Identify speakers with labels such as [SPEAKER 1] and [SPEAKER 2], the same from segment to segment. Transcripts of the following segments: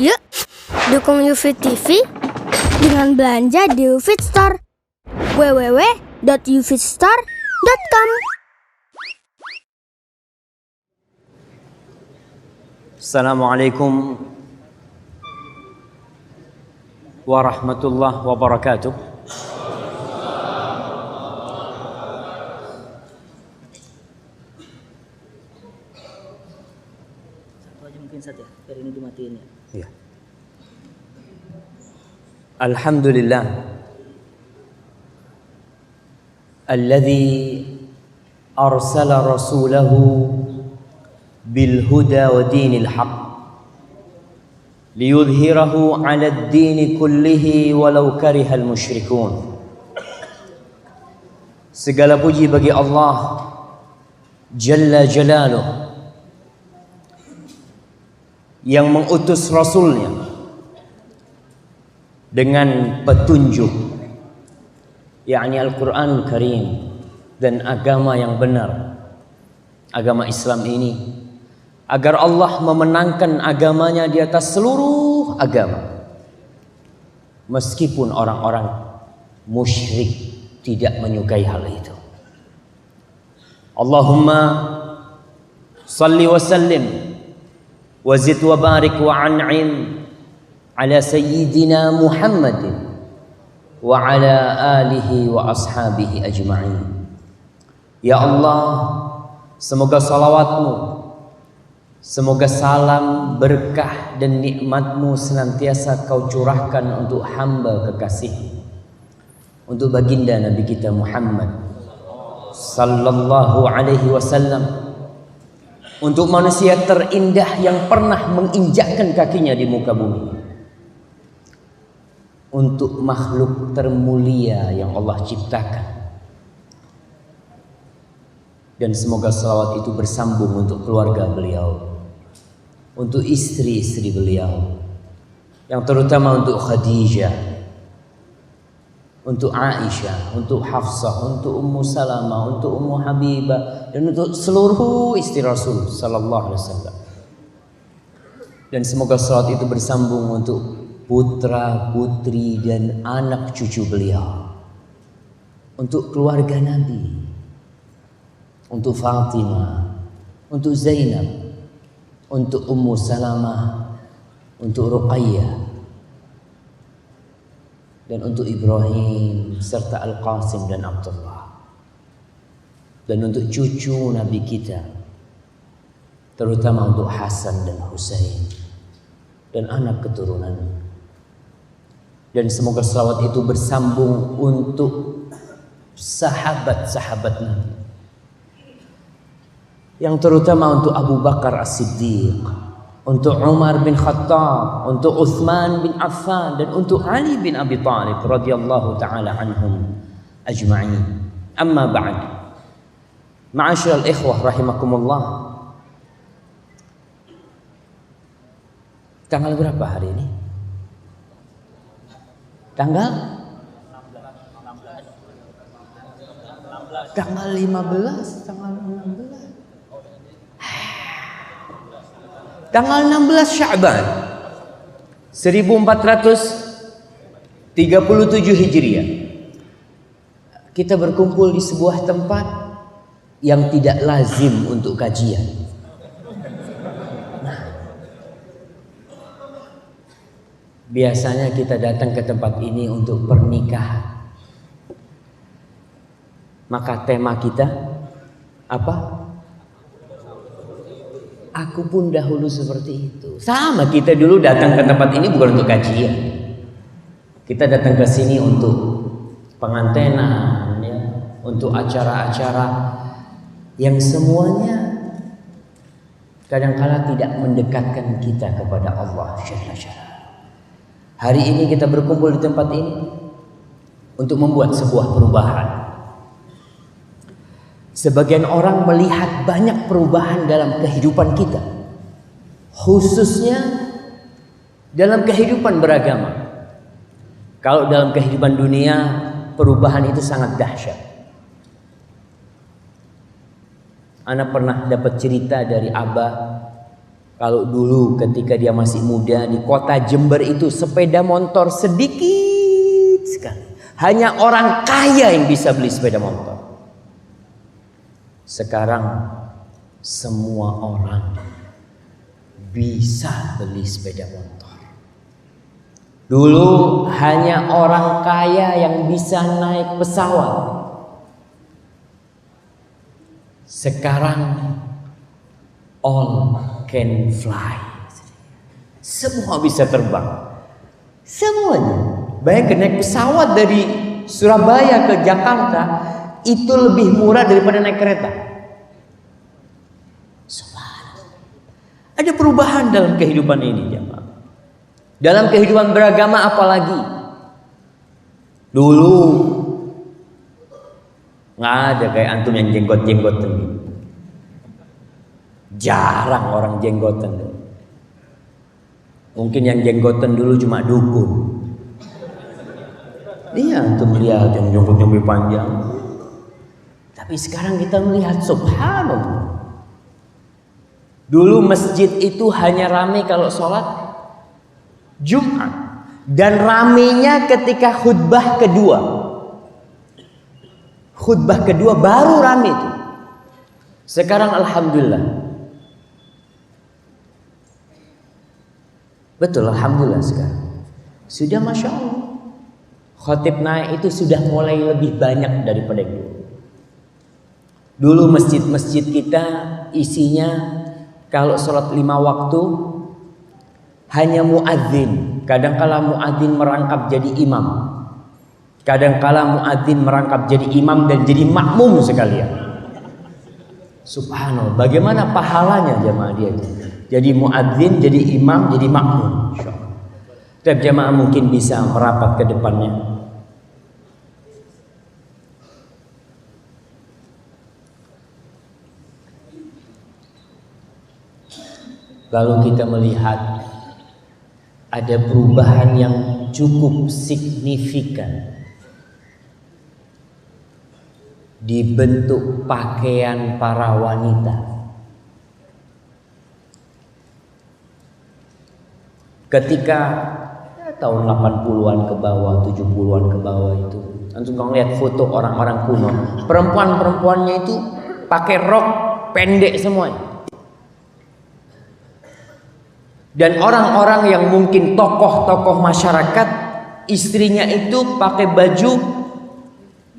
[SPEAKER 1] Yuk, dukung UFIT TV dengan belanja di UFIT Store. www.ufitstore.com.
[SPEAKER 2] Assalamualaikum warahmatullahi wabarakatuh.
[SPEAKER 3] Saja, biar ini dimatiin ya.
[SPEAKER 2] Alhamdulillah alladzi arsala rasulahu bil huda wa dinil haq liyudhhirahu 'ala ad-din kullihi walau karihal musyrikun. Segala puji bagi Allah Jalla Jalaluh yang mengutus Rasulnya dengan petunjuk, yakni Al-Quranul Karim, dan agama yang benar, agama Islam ini, agar Allah memenangkan agamanya di atas seluruh agama, meskipun orang-orang musyrik tidak menyukai hal itu. Allahumma salli wa sallim wazid wa barik wa an'im ala sayyidina Muhammadin wa ala alihi wa ashabihi ajma'in. Ya Allah, semoga salawatmu, semoga salam, berkah dan nikmatmu senantiasa kau curahkan untuk hamba kekasih, untuk baginda Nabi kita Muhammad sallallahu alaihi wasallam, untuk manusia terindah yang pernah menginjakkan kakinya di muka bumi, untuk makhluk termulia yang Allah ciptakan, dan semoga salawat itu bersambung untuk keluarga beliau, untuk istri-istri beliau, yang terutama untuk Khadijah, untuk Aisyah, untuk Hafsah, untuk Ummu Salamah, untuk Ummu Habibah, dan untuk seluruh istri Rasul sallallahu alaihi wasallam. Dan semoga salawat itu bersambung untuk putra, putri dan anak cucu beliau, untuk keluarga Nabi, untuk Fatimah, untuk Zainab, untuk Ummu Salamah, untuk Ruqayyah, dan untuk Ibrahim serta Al-Qasim dan Abdullah, dan untuk cucu Nabi kita, terutama untuk Hasan dan Husain dan anak keturunan. Dan semoga salawat itu bersambung untuk sahabat-sahabat Nabi, yang terutama untuk Abu Bakar As-Siddiq, untuk Umar bin Khattab, untuk Uthman bin Affan, dan untuk Ali bin Abi Thalib radhiyallahu taala anhum ajma'in. Amma ba'd. Ma'asyiral ikhwah rahimakumullah. Tanggal berapa hari ini? Tanggal 15, tanggal 16. Tanggal 16 Sya'ban 1437 Hijriah, kita berkumpul di sebuah tempat yang tidak lazim untuk kajian. Biasanya kita datang ke tempat ini untuk pernikahan. Maka tema kita apa? Aku pun dahulu seperti itu. Sama, kita dulu datang ke tempat ini bukan untuk kajian. Kita datang ke sini untuk pengantenan, ya, untuk acara-acara yang semuanya kadang-kala tidak mendekatkan kita kepada Allah Jalla Jalla. Hari ini kita berkumpul di tempat ini untuk membuat sebuah perubahan. Sebagian orang melihat banyak perubahan dalam kehidupan kita, khususnya dalam kehidupan beragama. Kalau dalam kehidupan dunia, perubahan itu sangat dahsyat. Ana pernah dapat cerita dari Abah Kalau dulu ketika dia masih muda di kota Jember itu sepeda motor sedikit sekali. Hanya orang kaya yang bisa beli sepeda motor. Sekarang semua orang bisa beli sepeda motor. Dulu hanya orang kaya yang bisa naik pesawat. Sekarang all can fly. Semua bisa terbang. Semuanya. Bayangkan naik pesawat dari Surabaya ke Jakarta itu lebih murah daripada naik kereta. Subhanallah. Ada perubahan dalam kehidupan ini, jemaah. Dalam kehidupan beragama apalagi. Dulu nggak ada kayak antum yang jenggot-jenggotan gitu. Jarang orang jenggotan. Mungkin yang jenggotan dulu cuma dukun. Iya, antum lihat yang jenggot-jenggot panjang. Tapi sekarang kita melihat subhanallah. Dulu masjid itu hanya ramai kalau sholat Jumat. Dan ramainya ketika khutbah kedua. Khutbah kedua baru ramai itu. Sekarang alhamdulillah. Betul, alhamdulillah sekarang. Sudah Masya Allah. Khatib naik itu sudah mulai lebih banyak daripada dulu. Dulu masjid-masjid kita isinya kalau sholat 5 waktu hanya muadzin. Kadangkala muadzin merangkap jadi imam. Kadangkala muadzin merangkap jadi imam dan jadi makmum sekalian. Subhanallah, bagaimana pahalanya jemaah dia itu? Jadi muadzin, jadi imam, jadi makmum. Setiap jemaah mungkin bisa merapat ke depannya. Kalau kita melihat ada perubahan yang cukup signifikan di bentuk pakaian para wanita. Ketika tahun 80-an ke bawah, 70-an ke bawah itu, antum kalau lihat foto orang-orang kuno, perempuan-perempuannya itu pakai rok pendek semuanya. Dan orang-orang yang mungkin tokoh-tokoh masyarakat, istrinya itu pakai baju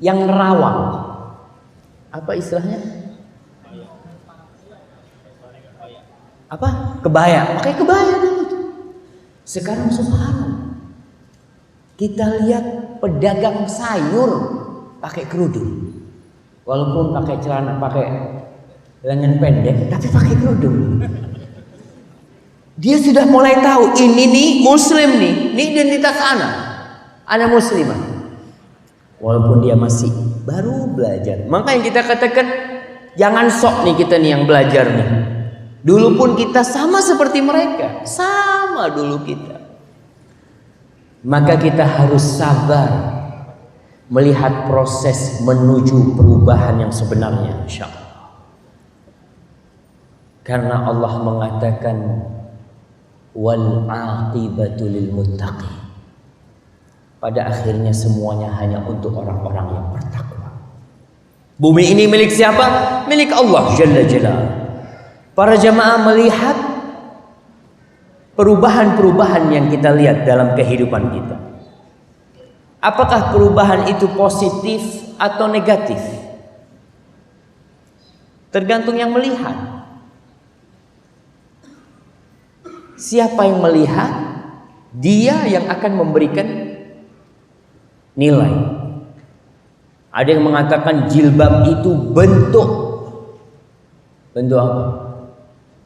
[SPEAKER 2] yang nerawang. Apa istilahnya? Apa? Kebaya. Pakai kebaya dulu. Sekarang subhanallah. Kita lihat pedagang sayur pakai kerudung. Walaupun pakai celana, pakai lengan pendek, tapi pakai kerudung. Dia sudah mulai tahu ini nih muslim nih, ini identitas anak muslimah. Walaupun dia masih baru belajar. Makanya kita katakan jangan sok nih kita nih yang belajar nih. Dulu pun kita sama seperti mereka, sama dulu kita. Maka kita harus sabar melihat proses menuju perubahan yang sebenarnya, insyaallah. Karena Allah mengatakan wal aqibatu lil muttaqin. Pada akhirnya semuanya hanya untuk orang-orang yang bertakwa. Bumi ini milik siapa? Milik Allah Jalla Jalaluhu. Para jamaah melihat perubahan-perubahan yang kita lihat dalam kehidupan kita. Apakah perubahan itu positif atau negatif? Tergantung yang melihat. Siapa yang melihat, dia yang akan memberikan nilai. Ada yang mengatakan jilbab itu bentuk apa?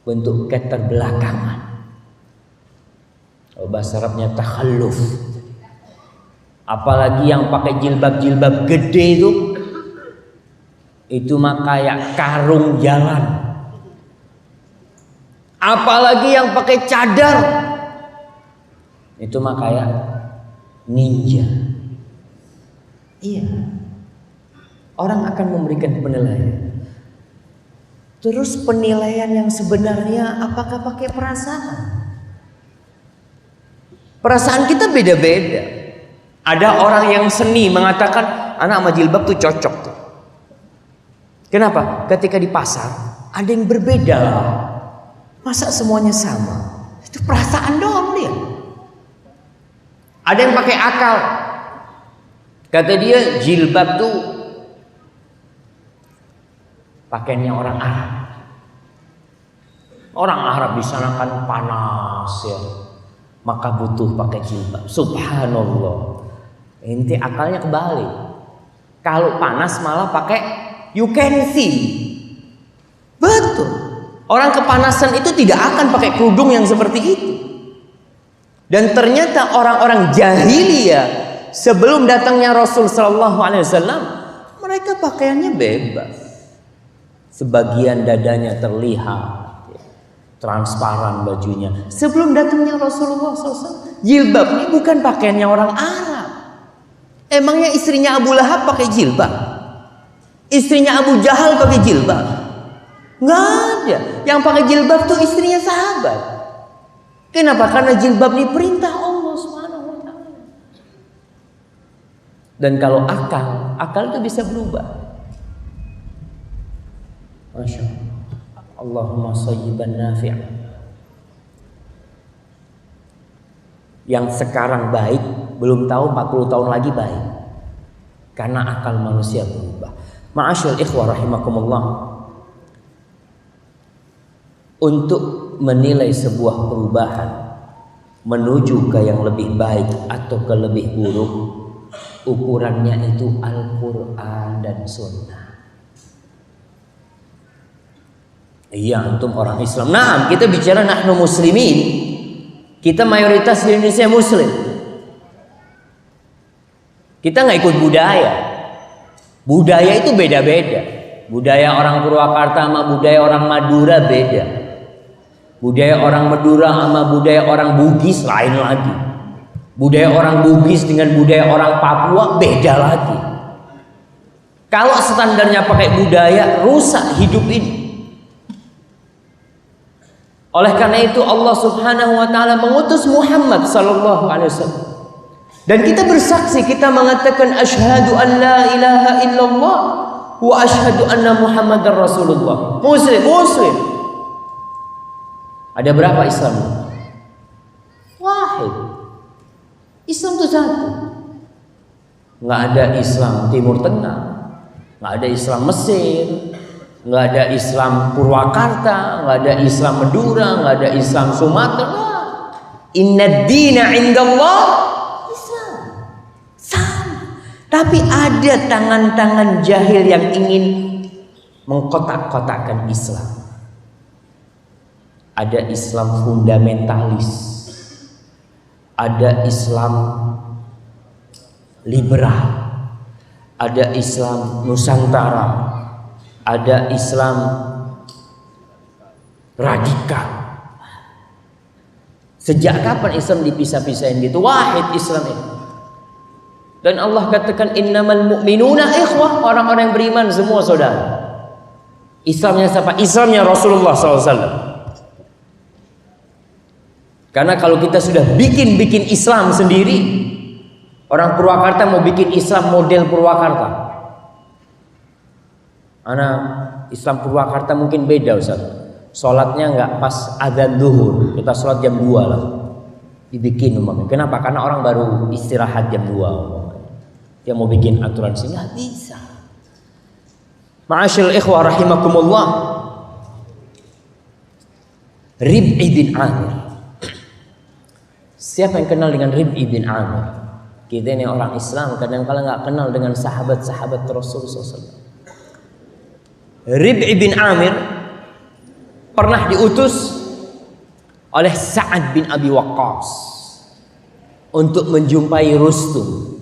[SPEAKER 2] Bentuk keterbelakangan. Bahasa Arabnya takhalluf. Apalagi yang pakai jilbab-jilbab gede itu mah kayak karung jalan. Apalagi yang pakai cadar, itu mah kayak ninja. Iya, orang akan memberikan penilaian. Terus penilaian yang sebenarnya apakah pakai perasaan? Perasaan kita beda-beda. Ada orang yang seni mengatakan anak sama jilbab tuh cocok tuh. Kenapa? Ketika di pasar ada yang berbeda lah. Masa semuanya sama? Itu perasaan doang dia. Ada yang pakai akal. Kata dia jilbab tuh pakaiannya orang Arab. Orang Arab di sana kan panas ya, maka butuh pakai jilbab. Subhanallah. Inti akalnya kebalik. Kalau panas malah pakai you can see. Betul. Orang kepanasan itu tidak akan pakai kerudung yang seperti itu. Dan ternyata orang-orang jahiliyah sebelum datangnya Rasul sallallahu alaihi wasallam, mereka pakaiannya bebas. Sebagian dadanya terlihat, transparan bajunya. Sebelum datangnya Rasulullah SAW, jilbab ini bukan pakaiannya orang Arab. Emangnya istrinya Abu Lahab pakai jilbab? Istrinya Abu Jahal pakai jilbab? Nggak ada. Yang pakai jilbab tuh istrinya sahabat. Kenapa? Karena jilbab ini perintah Allah Subhanahu wa taala. Dan kalau akal itu bisa berubah. Masya Allah. Allahumma sayyiban nafi'an. Yang sekarang baik belum tahu 40 tahun lagi baik. Karena akal manusia berubah. Ma'asyil ikhwah rahimakumullah. Untuk menilai sebuah perubahan menuju ke yang lebih baik atau ke lebih buruk, ukurannya itu Al-Quran dan Sunnah. Iya, antum orang Islam. Nah, kita bicara nahnu muslimin. Kita mayoritas di Indonesia muslim. Kita nggak ikut budaya. Budaya itu beda-beda. Budaya orang Purwakarta sama budaya orang Madura beda. Budaya orang Madura sama budaya orang Bugis lain lagi. Budaya orang Bugis dengan budaya orang Papua beda lagi. Kalau standarnya pakai budaya, rusak hidup ini. Oleh karena itu Allah Subhanahu wa taala mengutus Muhammad sallallahu alaihi wasallam. Dan kita bersaksi, kita mengatakan asyhadu an la ilaha illallah wa asyhadu anna Muhammadar Rasulullah. Muslim. Ada berapa Islam? Wahid. Islam itu satu. Enggak ada Islam Timur Tengah, enggak ada Islam Mesir, nggak ada Islam Purwakarta, nggak ada Islam Madura, nggak ada Islam Sumatera. Inna dina indallah Islam. Sama. Tapi ada tangan-tangan jahil yang ingin mengkotak-kotakkan Islam. Ada Islam fundamentalis, ada Islam liberal, ada Islam Nusantara, ada Islam radikal. Sejak kapan Islam dipisah-pisahin gitu? Wahid Islam ini. Dan Allah katakan innamal mu'minuna ikhwah, orang-orang yang beriman semua saudara. Islamnya siapa? Islamnya Rasulullah SAW. Karena kalau kita sudah bikin Islam sendiri, orang Purwakarta mau bikin Islam model Purwakarta. Anak Islam Purwakarta mungkin beda Ustaz. Sholatnya nggak pas adzan zuhur, kita sholat jam 2 lah. Dibikin umpamanya. Kenapa? Karena orang baru istirahat jam 2 umpamanya. Dia mau bikin aturan sini nggak bisa. Ma'asyil ikhwah rahimakumullah. Rib'i bin Amir. Siapa yang kenal dengan Rib'i bin Amir? Kita ini orang Islam kadang-kadang nggak kenal dengan sahabat-sahabat Rasulullah SAW. Rib'i bin Amir pernah diutus oleh Sa'ad bin Abi Waqqas untuk menjumpai Rustum,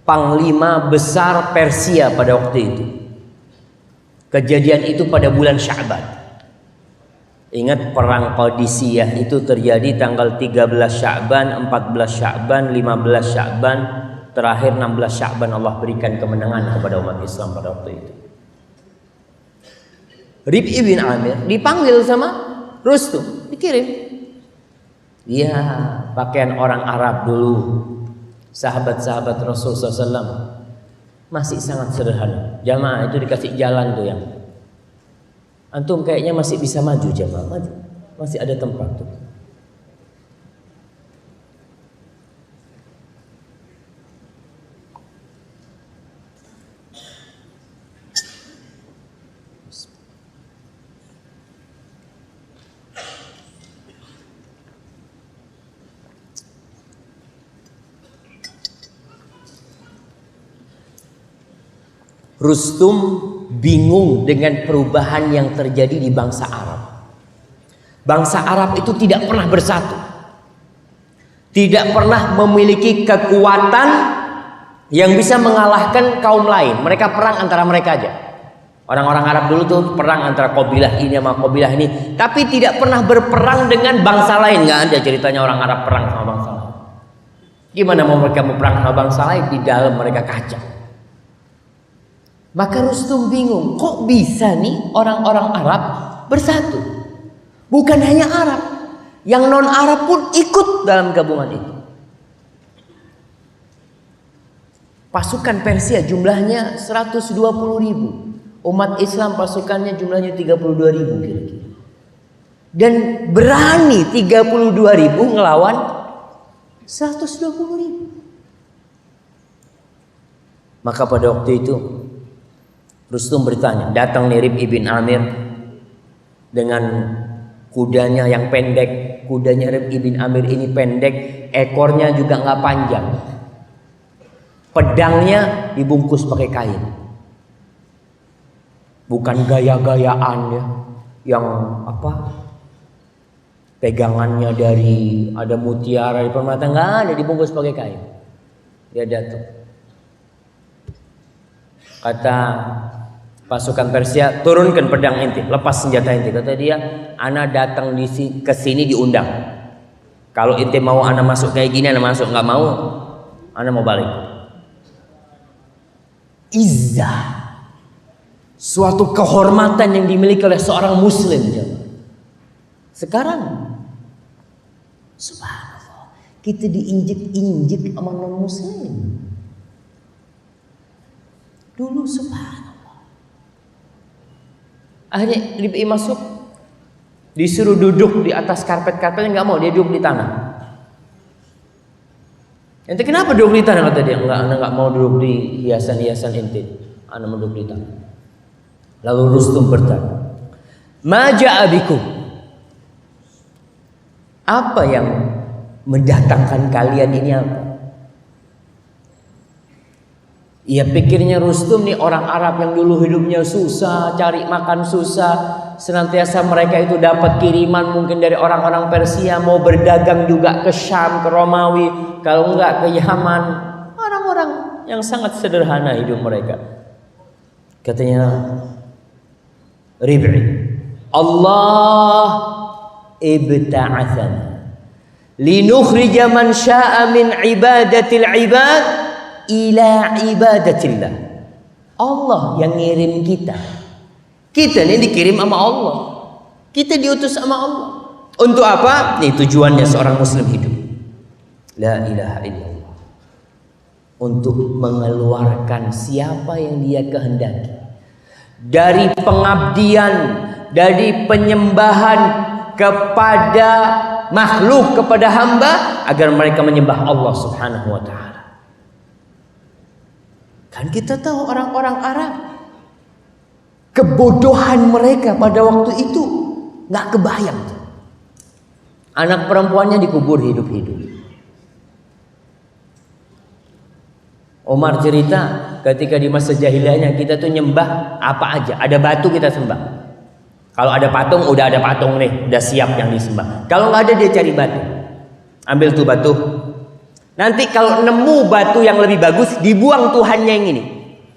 [SPEAKER 2] panglima besar Persia pada waktu itu. Kejadian itu pada bulan Sya'ban. Ingat perang Qadisiyah itu terjadi tanggal 13 Sya'ban, 14 Sya'ban, 15 Sya'ban, terakhir 16 Sya'ban Allah berikan kemenangan kepada umat Islam pada waktu itu. Rib'i bin Amir dipanggil sama Rustum, dikirim. Dia pakaian orang Arab dulu. Sahabat-sahabat Rasulullah SAW masih sangat sederhana. Jamaah itu dikasih jalan tuh yang antum kayaknya masih bisa maju jamaah, maju. Masih ada tempat tuh. Rustum bingung dengan perubahan yang terjadi di bangsa Arab. Bangsa Arab itu tidak pernah bersatu. Tidak pernah memiliki kekuatan yang bisa mengalahkan kaum lain. Mereka perang antara mereka aja. Orang-orang Arab dulu tuh perang antara kabilah ini sama kabilah ini. Tapi tidak pernah berperang dengan bangsa lain. Nggak ada ceritanya orang Arab perang sama bangsa lain. Gimana mau mereka perang sama bangsa lain? Di dalam mereka kacau. Maka Rustum bingung, kok bisa nih orang-orang Arab bersatu? Bukan hanya Arab, yang non-Arab pun ikut dalam gabungan itu. Pasukan Persia jumlahnya 120.000. Umat Islam pasukannya jumlahnya 32.000 kira-kira. Dan berani 32.000 ngelawan 120.000. Maka pada waktu itu Rustum bertanya, datang nih Rib'i bin Amir dengan kudanya yang pendek. Kudanya Rib'i bin Amir ini pendek, ekornya juga nggak panjang. Pedangnya dibungkus pakai kain. Bukan gaya-gayaan ya, yang apa? Pegangannya dari ada mutiara di permata, nggak ada, dibungkus pakai kain. Dia datang. Kata pasukan Persia, turunkan pedang inti, lepas senjata inti. Kata dia, ana datang ke sini diundang. Kalau inti mau ana masuk kayak gini, ana masuk. Nggak mau, ana mau balik. Izzah, suatu kehormatan yang dimiliki oleh seorang Muslim. Sekarang, subhanallah, kita diinjek-injek sama non Muslim. Dulu subhanallah. Akhirnya Rib'i masuk, disuruh duduk di atas karpet-karpetnya, nggak mau, dia duduk di tanah. Ente kenapa duduk di tanah? Kata dia, enggak, anda nggak mau duduk di hiasan-hiasan ente, anda mau duduk di tanah. Lalu Rustum bertanya, ma ja'a bikum? Apa yang mendatangkan kalian ini apa? Ya pikirnya Rustum nih orang Arab yang dulu hidupnya susah, cari makan susah, senantiasa mereka itu dapat kiriman mungkin dari orang-orang Persia, mau berdagang juga ke Syam, ke Romawi, kalau enggak ke Yaman. Orang-orang yang sangat sederhana hidup mereka. Katanya Rib'i, Allah ibta'athana linukhrija man sya'a min ibadatil ibad ila ibadatillah. Allah yang ngirim kita. Kita ini dikirim sama Allah. Kita diutus sama Allah. Untuk apa? Ini tujuannya seorang Muslim hidup. La ilaha illallah. Untuk mengeluarkan siapa yang dia kehendaki dari pengabdian, dari penyembahan kepada makhluk, kepada hamba, agar mereka menyembah Allah Subhanahu wa ta'ala. Kan kita tahu orang-orang Arab, kebodohan mereka pada waktu itu nggak kebayang. Anak perempuannya dikubur hidup-hidup. Umar cerita ketika di masa jahiliyahnya kita tuh nyembah apa aja, ada batu kita sembah. Kalau ada patung, udah ada patung nih, udah siap yang disembah. Kalau nggak ada dia cari batu, ambil tuh batu. Nanti kalau nemu batu yang lebih bagus, dibuang Tuhannya yang ini.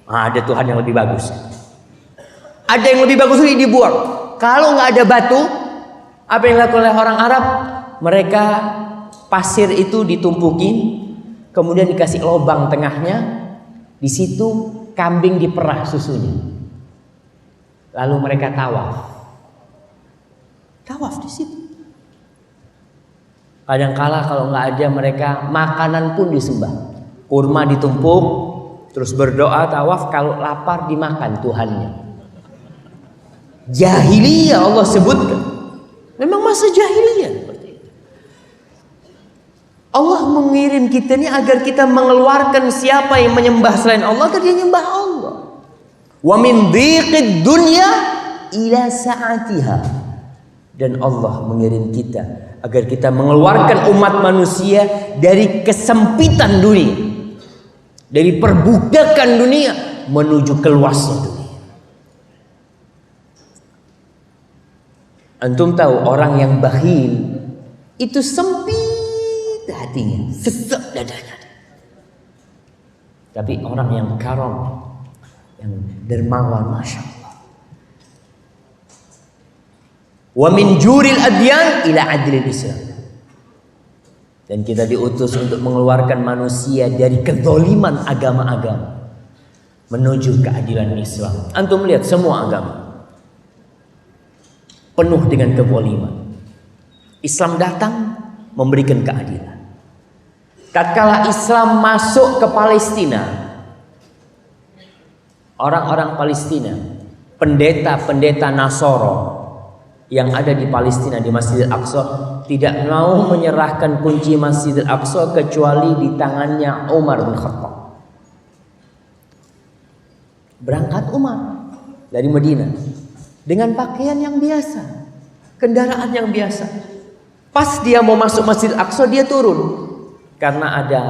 [SPEAKER 2] Ada Tuhan yang lebih bagus. Ada yang lebih bagus ini dibuang. Kalau nggak ada batu, apa yang dilakukan oleh orang Arab? Mereka pasir itu ditumpukin, kemudian dikasih lubang tengahnya. Di situ kambing diperah susunya. Lalu mereka tawaf. Tawaf di situ. Kadangkala kalau nggak ada mereka makanan pun disembah. Kurma ditumpuk, terus berdoa tawaf, kalau lapar dimakan Tuhannya. Jahiliyah Allah sebutkan. Memang masa jahiliyah seperti itu. Allah mengirim kita ini agar kita mengeluarkan siapa yang menyembah selain Allah agar dia menyembah Allah. Wa min dhiqid dunya ila sa'atiha. Dan Allah mengirim kita agar kita mengeluarkan umat manusia dari kesempitan dunia, dari perbudakan dunia menuju keluasnya dunia. Antum tahu orang yang bakhil itu sempit hatinya, sesek dadanya. Tapi orang yang karam, yang dermawan, masya Allah. Wa min juril adyan ila adlil Islam. Dan kita diutus untuk mengeluarkan manusia dari kezaliman agama-agama menuju keadilan Islam. Antum lihat semua agama penuh dengan kezaliman. Islam datang memberikan keadilan. Tatkala Islam masuk ke Palestina, orang-orang Palestina, pendeta-pendeta Nasoro yang ada di Palestina di Masjidil Aqsa tidak mau menyerahkan kunci Masjidil Aqsa kecuali di tangannya Umar bin Khattab. Berangkat Umar dari Madinah dengan pakaian yang biasa, kendaraan yang biasa. Pas dia mau masuk Masjidil Aqsa dia turun karena ada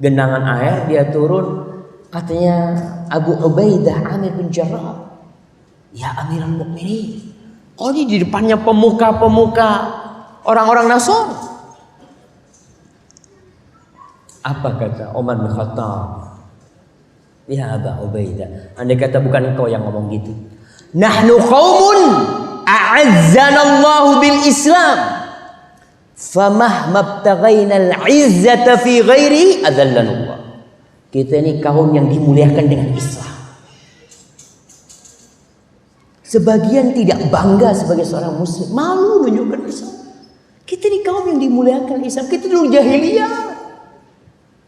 [SPEAKER 2] genangan air, dia turun. Katanya Abu Ubaidah Amir bin Jarrah, ya Amirul Mukminin, oh ini di depannya pemuka-pemuka orang-orang Nasrani. Apa kata Umar bin Khattab? Ya Abu Ubaidah, andai kata bukan engkau yang ngomong gitu. Nahnu qaumun a'azzanallahu bil Islam. Famahma btaghaina al-'izzata fi ghairi adzallanallah. Kita ini kaum yang dimuliakan dengan Islam. Sebagian tidak bangga sebagai seorang muslim, malu menunjukkan Islam. Kita ini kaum yang dimuliakan Islam. Kita dulu jahiliyah.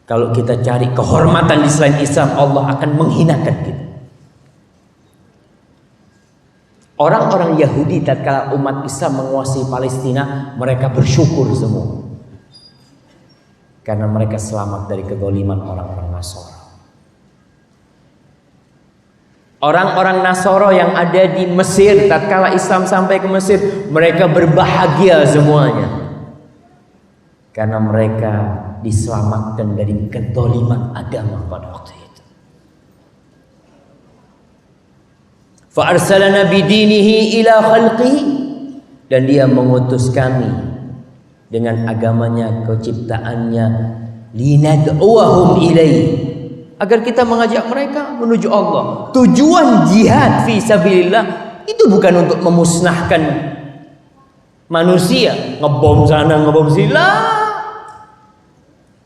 [SPEAKER 2] Kalau kita cari kehormatan di selain Islam, Allah akan menghinakan kita. Orang-orang Yahudi tatkala umat Islam menguasai Palestina, mereka bersyukur semua. Karena mereka selamat dari kezaliman orang-orang Nasoro. Orang-orang Nasoro yang ada di Mesir, tatkala Islam sampai ke Mesir, mereka berbahagia semuanya. Karena mereka diselamatkan dari kezaliman agama pada waktu itu. Fa arsalana bidinihi ila khalqihi, dan dia mengutus kami dengan agamanya, keciptaannya, linad'uahum ilaihi, agar kita mengajak mereka menuju Allah. Tujuan jihad fi sabilillah itu bukan untuk memusnahkan manusia, ngebom sana ngebom sini.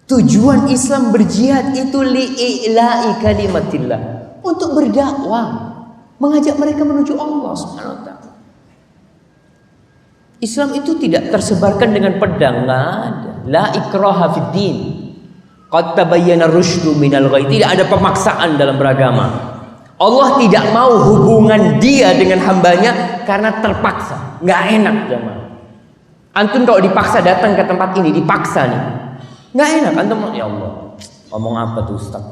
[SPEAKER 2] Tujuan Islam berjihad itu li'ila'i kalimatillah, untuk berdakwah, mengajak mereka menuju Allah Subhanahu wa taala. Islam itu tidak tersebarkan dengan pedang, enggak ada. La ikraha fid din. Qad tabayyana rusydu minal ghayy. Tidak ada pemaksaan dalam beragama. Allah tidak mau hubungan dia dengan hambanya karena terpaksa. Enggak enak jemaah. Antum kalau dipaksa datang ke tempat ini, dipaksa nih, enggak enak. Antum, ya Allah, ngomong apa tuh Ustaz?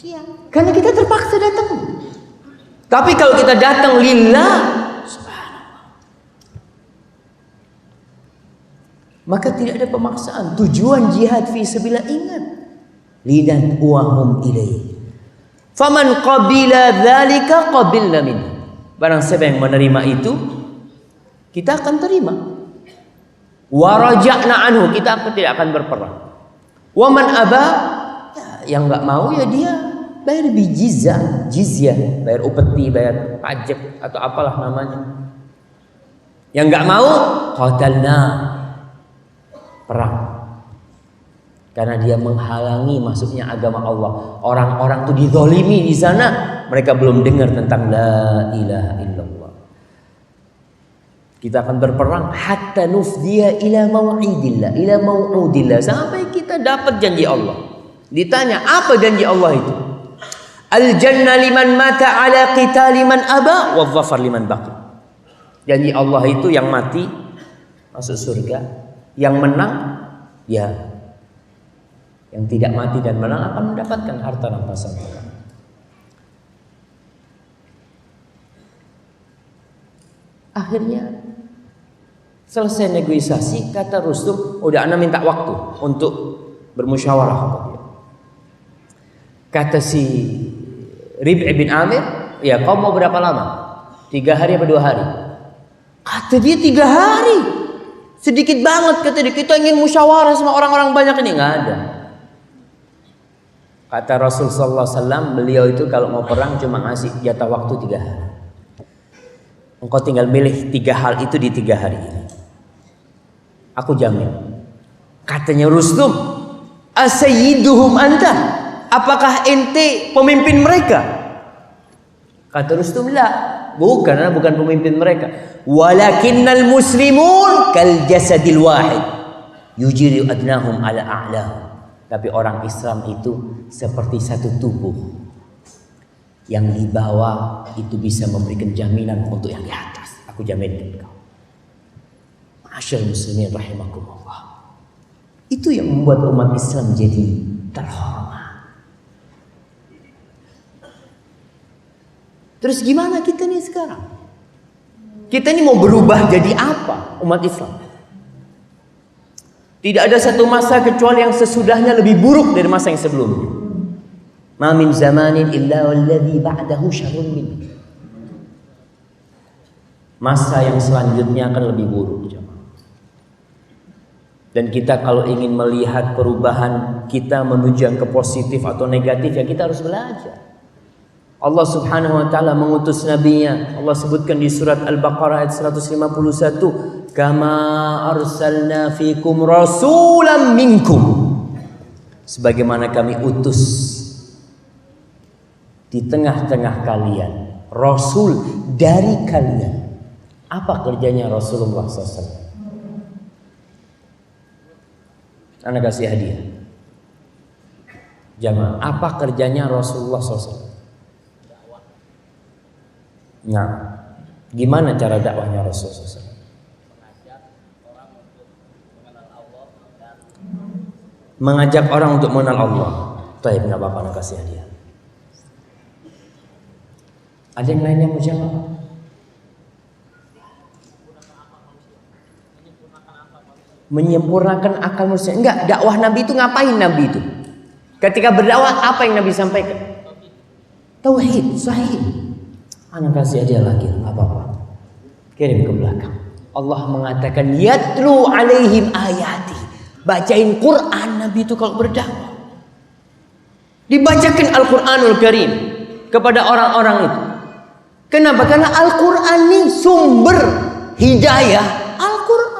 [SPEAKER 2] Iya, karena kita terpaksa datang. Tapi kalau kita datang lillah, maka tidak ada pemaksaan. Tujuan jihad fi sabilillah, ingat, linad'uahum ilaihi. Faman qabila dzalika qabilna min. Barang siapa yang menerima itu, kita akan terima. Wa raja'na anhu, kita tidak akan berperang. Wa man aba, ya, yang enggak mau ya dia bayar jizyah, bayar upeti, bayar pajak atau apalah namanya. Yang enggak mau, qatalna, perang. Karena dia menghalangi masuknya agama Allah. Orang-orang itu dizalimi di sana, mereka belum dengar tentang la ilaha illallah. Kita akan berperang hatta nufdiya ila mau'idillah, ila mau'udillah, sampai kita dapat janji Allah. Ditanya, apa janji Allah itu? Al jannah liman mata ala qitali man aba wa dhafar liman baqi. Janji Allah itu yang mati masuk surga, yang menang ya, yang tidak mati dan menang akan mendapatkan harta rampasan Tuhan. Akhirnya selesai negosiasi, kata Rustum, udah ana minta waktu untuk bermusyawarah. Kata si Rib'i bin Amir, ya kau mau berapa lama? 3 hari atau 2 hari? Kata dia 3 hari. Sedikit banget, kata dia. Kita ingin musyawarah sama orang-orang banyak ini. Nggak ada. Kata Rasul sallallahu alaihi wasallam, beliau itu kalau mau perang cuma ngasih jatah waktu 3 hari. Engkau tinggal milih 3 hal itu di 3 hari ini. Aku jamin. Katanya Rustum, asayyiduhum anta? Apakah ente pemimpin mereka? Kata Rustum, la, bukan pemimpin mereka. Walakinnal muslimun kal jasadil wahid yujiru adnahum ala a'lahum. Tapi orang Islam itu seperti satu tubuh yang di bawah itu bisa memberikan jaminan untuk yang di atas. Aku jaminkan kau. Ma'asyal muslimin rahimakumullah. Itu yang membuat umat Islam jadi terhormat. Terus gimana kita nih sekarang? Kita ini mau berubah jadi apa umat Islam? Tidak ada satu masa kecuali yang sesudahnya lebih buruk dari masa yang sebelumnya. Ma min zamanin illa walladhi ba'dahu syarrun min. Masa yang selanjutnya akan lebih buruk. Dan kita kalau ingin melihat perubahan kita menuju yang ke positif atau negatif, ya kita harus belajar. Allah subhanahu wa ta'ala mengutus nabinya. Allah sebutkan di surat Al-Baqarah ayat 151, kama arsalna fikum rasulam minkum, sebagaimana kami utus di tengah-tengah kalian rasul dari kalian. Apa kerjanya Rasulullah SAW? Anda kasih hadiah. Jamaah, apa kerjanya Rasulullah SAW? Nah, gimana cara dakwahnya Rasulullah SAW? Mengajak orang untuk mengenal Allah. Baik, nggak apa-apa, nak kasih hadiah. Ada yang lainnya mau jawab? Menyempurnakan akal manusia. Enggak, dakwah Nabi itu ngapain Nabi itu? Ketika berdakwah apa yang Nabi sampaikan? Tauhid, sahih. Anak kasih aja lagi, nggak apa-apa. Kirim ke belakang. Allah mengatakan yatlu alaihim ayati. Bacain Quran Nabi itu kalau berdakwah. Dibacakan Al-Quranul Karim kepada orang-orang itu. Kenapa? Karena Al-Quran ini sumber hidayah. Al-Quran.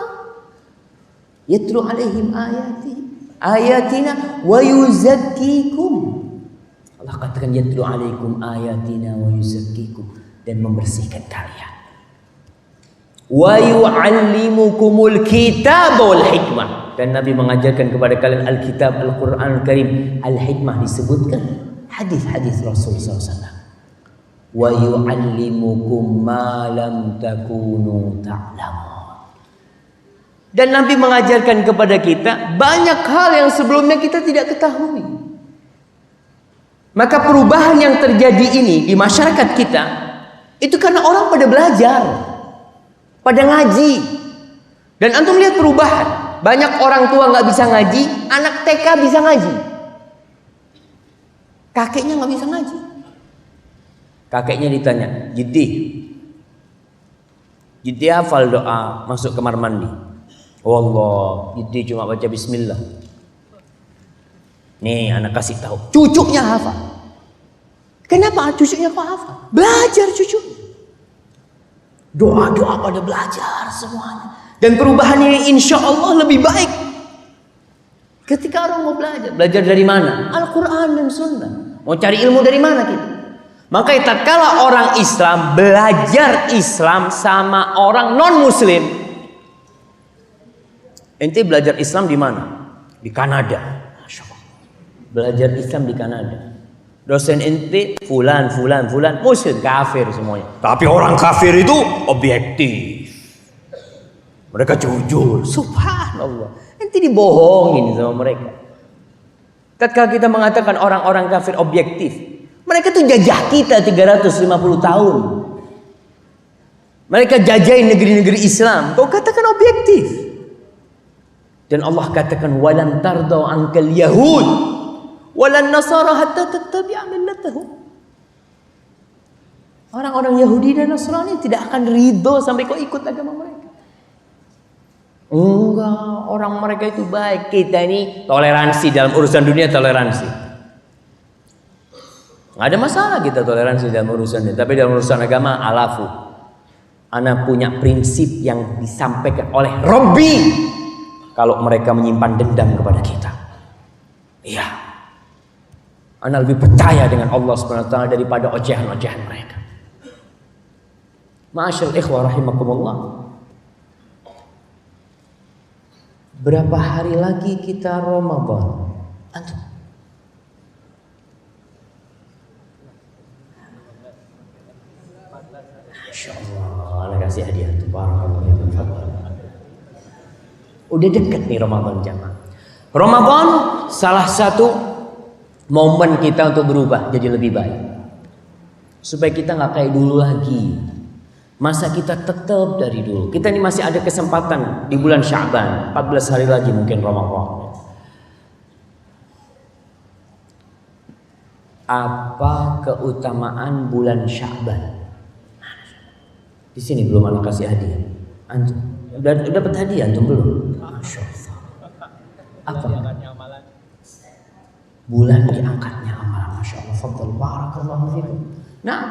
[SPEAKER 2] Yatlu alaihim ayati. Ayatina wa yuzakkikum. Allah katakan yatlu alaikum ayatina wa yuzakkikum. Dan membersihkan kalian. Wa yu'allimukumul kitab wal hikmah. Dan Nabi mengajarkan kepada kalian Alkitab, Al-Quran Al-Karim. Al-Hikmah disebutkan hadis-hadis Rasulullah SAW. Wa yu'allimukum ma lam takunu ta'lamun. Dan Nabi mengajarkan kepada kita banyak hal yang sebelumnya kita tidak ketahui. Maka perubahan yang terjadi ini di masyarakat kita itu karena orang pada belajar, pada ngaji. Dan antum lihat perubahan. Banyak orang tua nggak bisa ngaji, anak TK bisa ngaji. Kakeknya nggak bisa ngaji. Kakeknya ditanya, Jiddi hafal doa masuk kamar mandi. Wallah, Jiddi cuma baca Bismillah. Nih anak kasih tahu, cucunya hafal. Kenapa cucunya kok hafal? Belajar cucu. Doa-doa pada belajar semuanya. Dan perubahan ini insya Allah lebih baik. Ketika orang mau belajar dari mana? Al-Quran dan Sunnah. Mau cari ilmu dari mana kita? Maka tatkala orang Islam belajar Islam sama orang non-Muslim, ente belajar Islam di mana? Di Kanada. Masya Allah. Belajar Islam di Kanada. Dosen ente fulan Muslim, kafir semuanya. Tapi orang kafir itu objektif. Mereka jujur. Subhanallah. Ente dibohongin sama mereka. Tatkala kita mengatakan orang-orang kafir objektif, mereka tuh jajah kita 350 tahun. Mereka jajahin negeri-negeri Islam. Kau katakan objektif. Dan Allah katakan walan tardau ankal yahud walan nasara hatta tattabi'a millatahum. Orang-orang Yahudi dan Nasrani tidak akan ridho sampai kau ikut agama mereka. Enggak, orang mereka itu baik. Kita ini toleransi dalam urusan dunia, toleransi. Nggak ada masalah kita toleransi dalam urusan dunia, tapi dalam urusan agama alafu. Ana punya prinsip yang disampaikan oleh Robbi. Kalau mereka menyimpan dendam kepada kita, iya, ana lebih percaya dengan Allah Subhanahu wa taala daripada ocehan-ocehan mereka. Ma'asyarul ikhwah rahimakumullah. Berapa hari lagi kita Ramadan? Antum? Insyaallah, ana kasih hadiah tuh barakallahu fiikum. Udah deket nih Ramadan jamaah. Ramadan salah satu momen kita untuk berubah jadi lebih baik. Supaya kita nggak kayak dulu lagi. Masa kita tetap dari dulu. Kita ini masih ada kesempatan di bulan Sya'ban, 14 hari lagi mungkin Ramadan. Apa keutamaan bulan Sya'ban? Di sini belum anak kasih hadiah. Antum udah dapat hadiah antum belum? Masya Allah. Apa? Bulan diangkatnya amalan. Masya Allah. Fadl barakallahu fikum. Nah,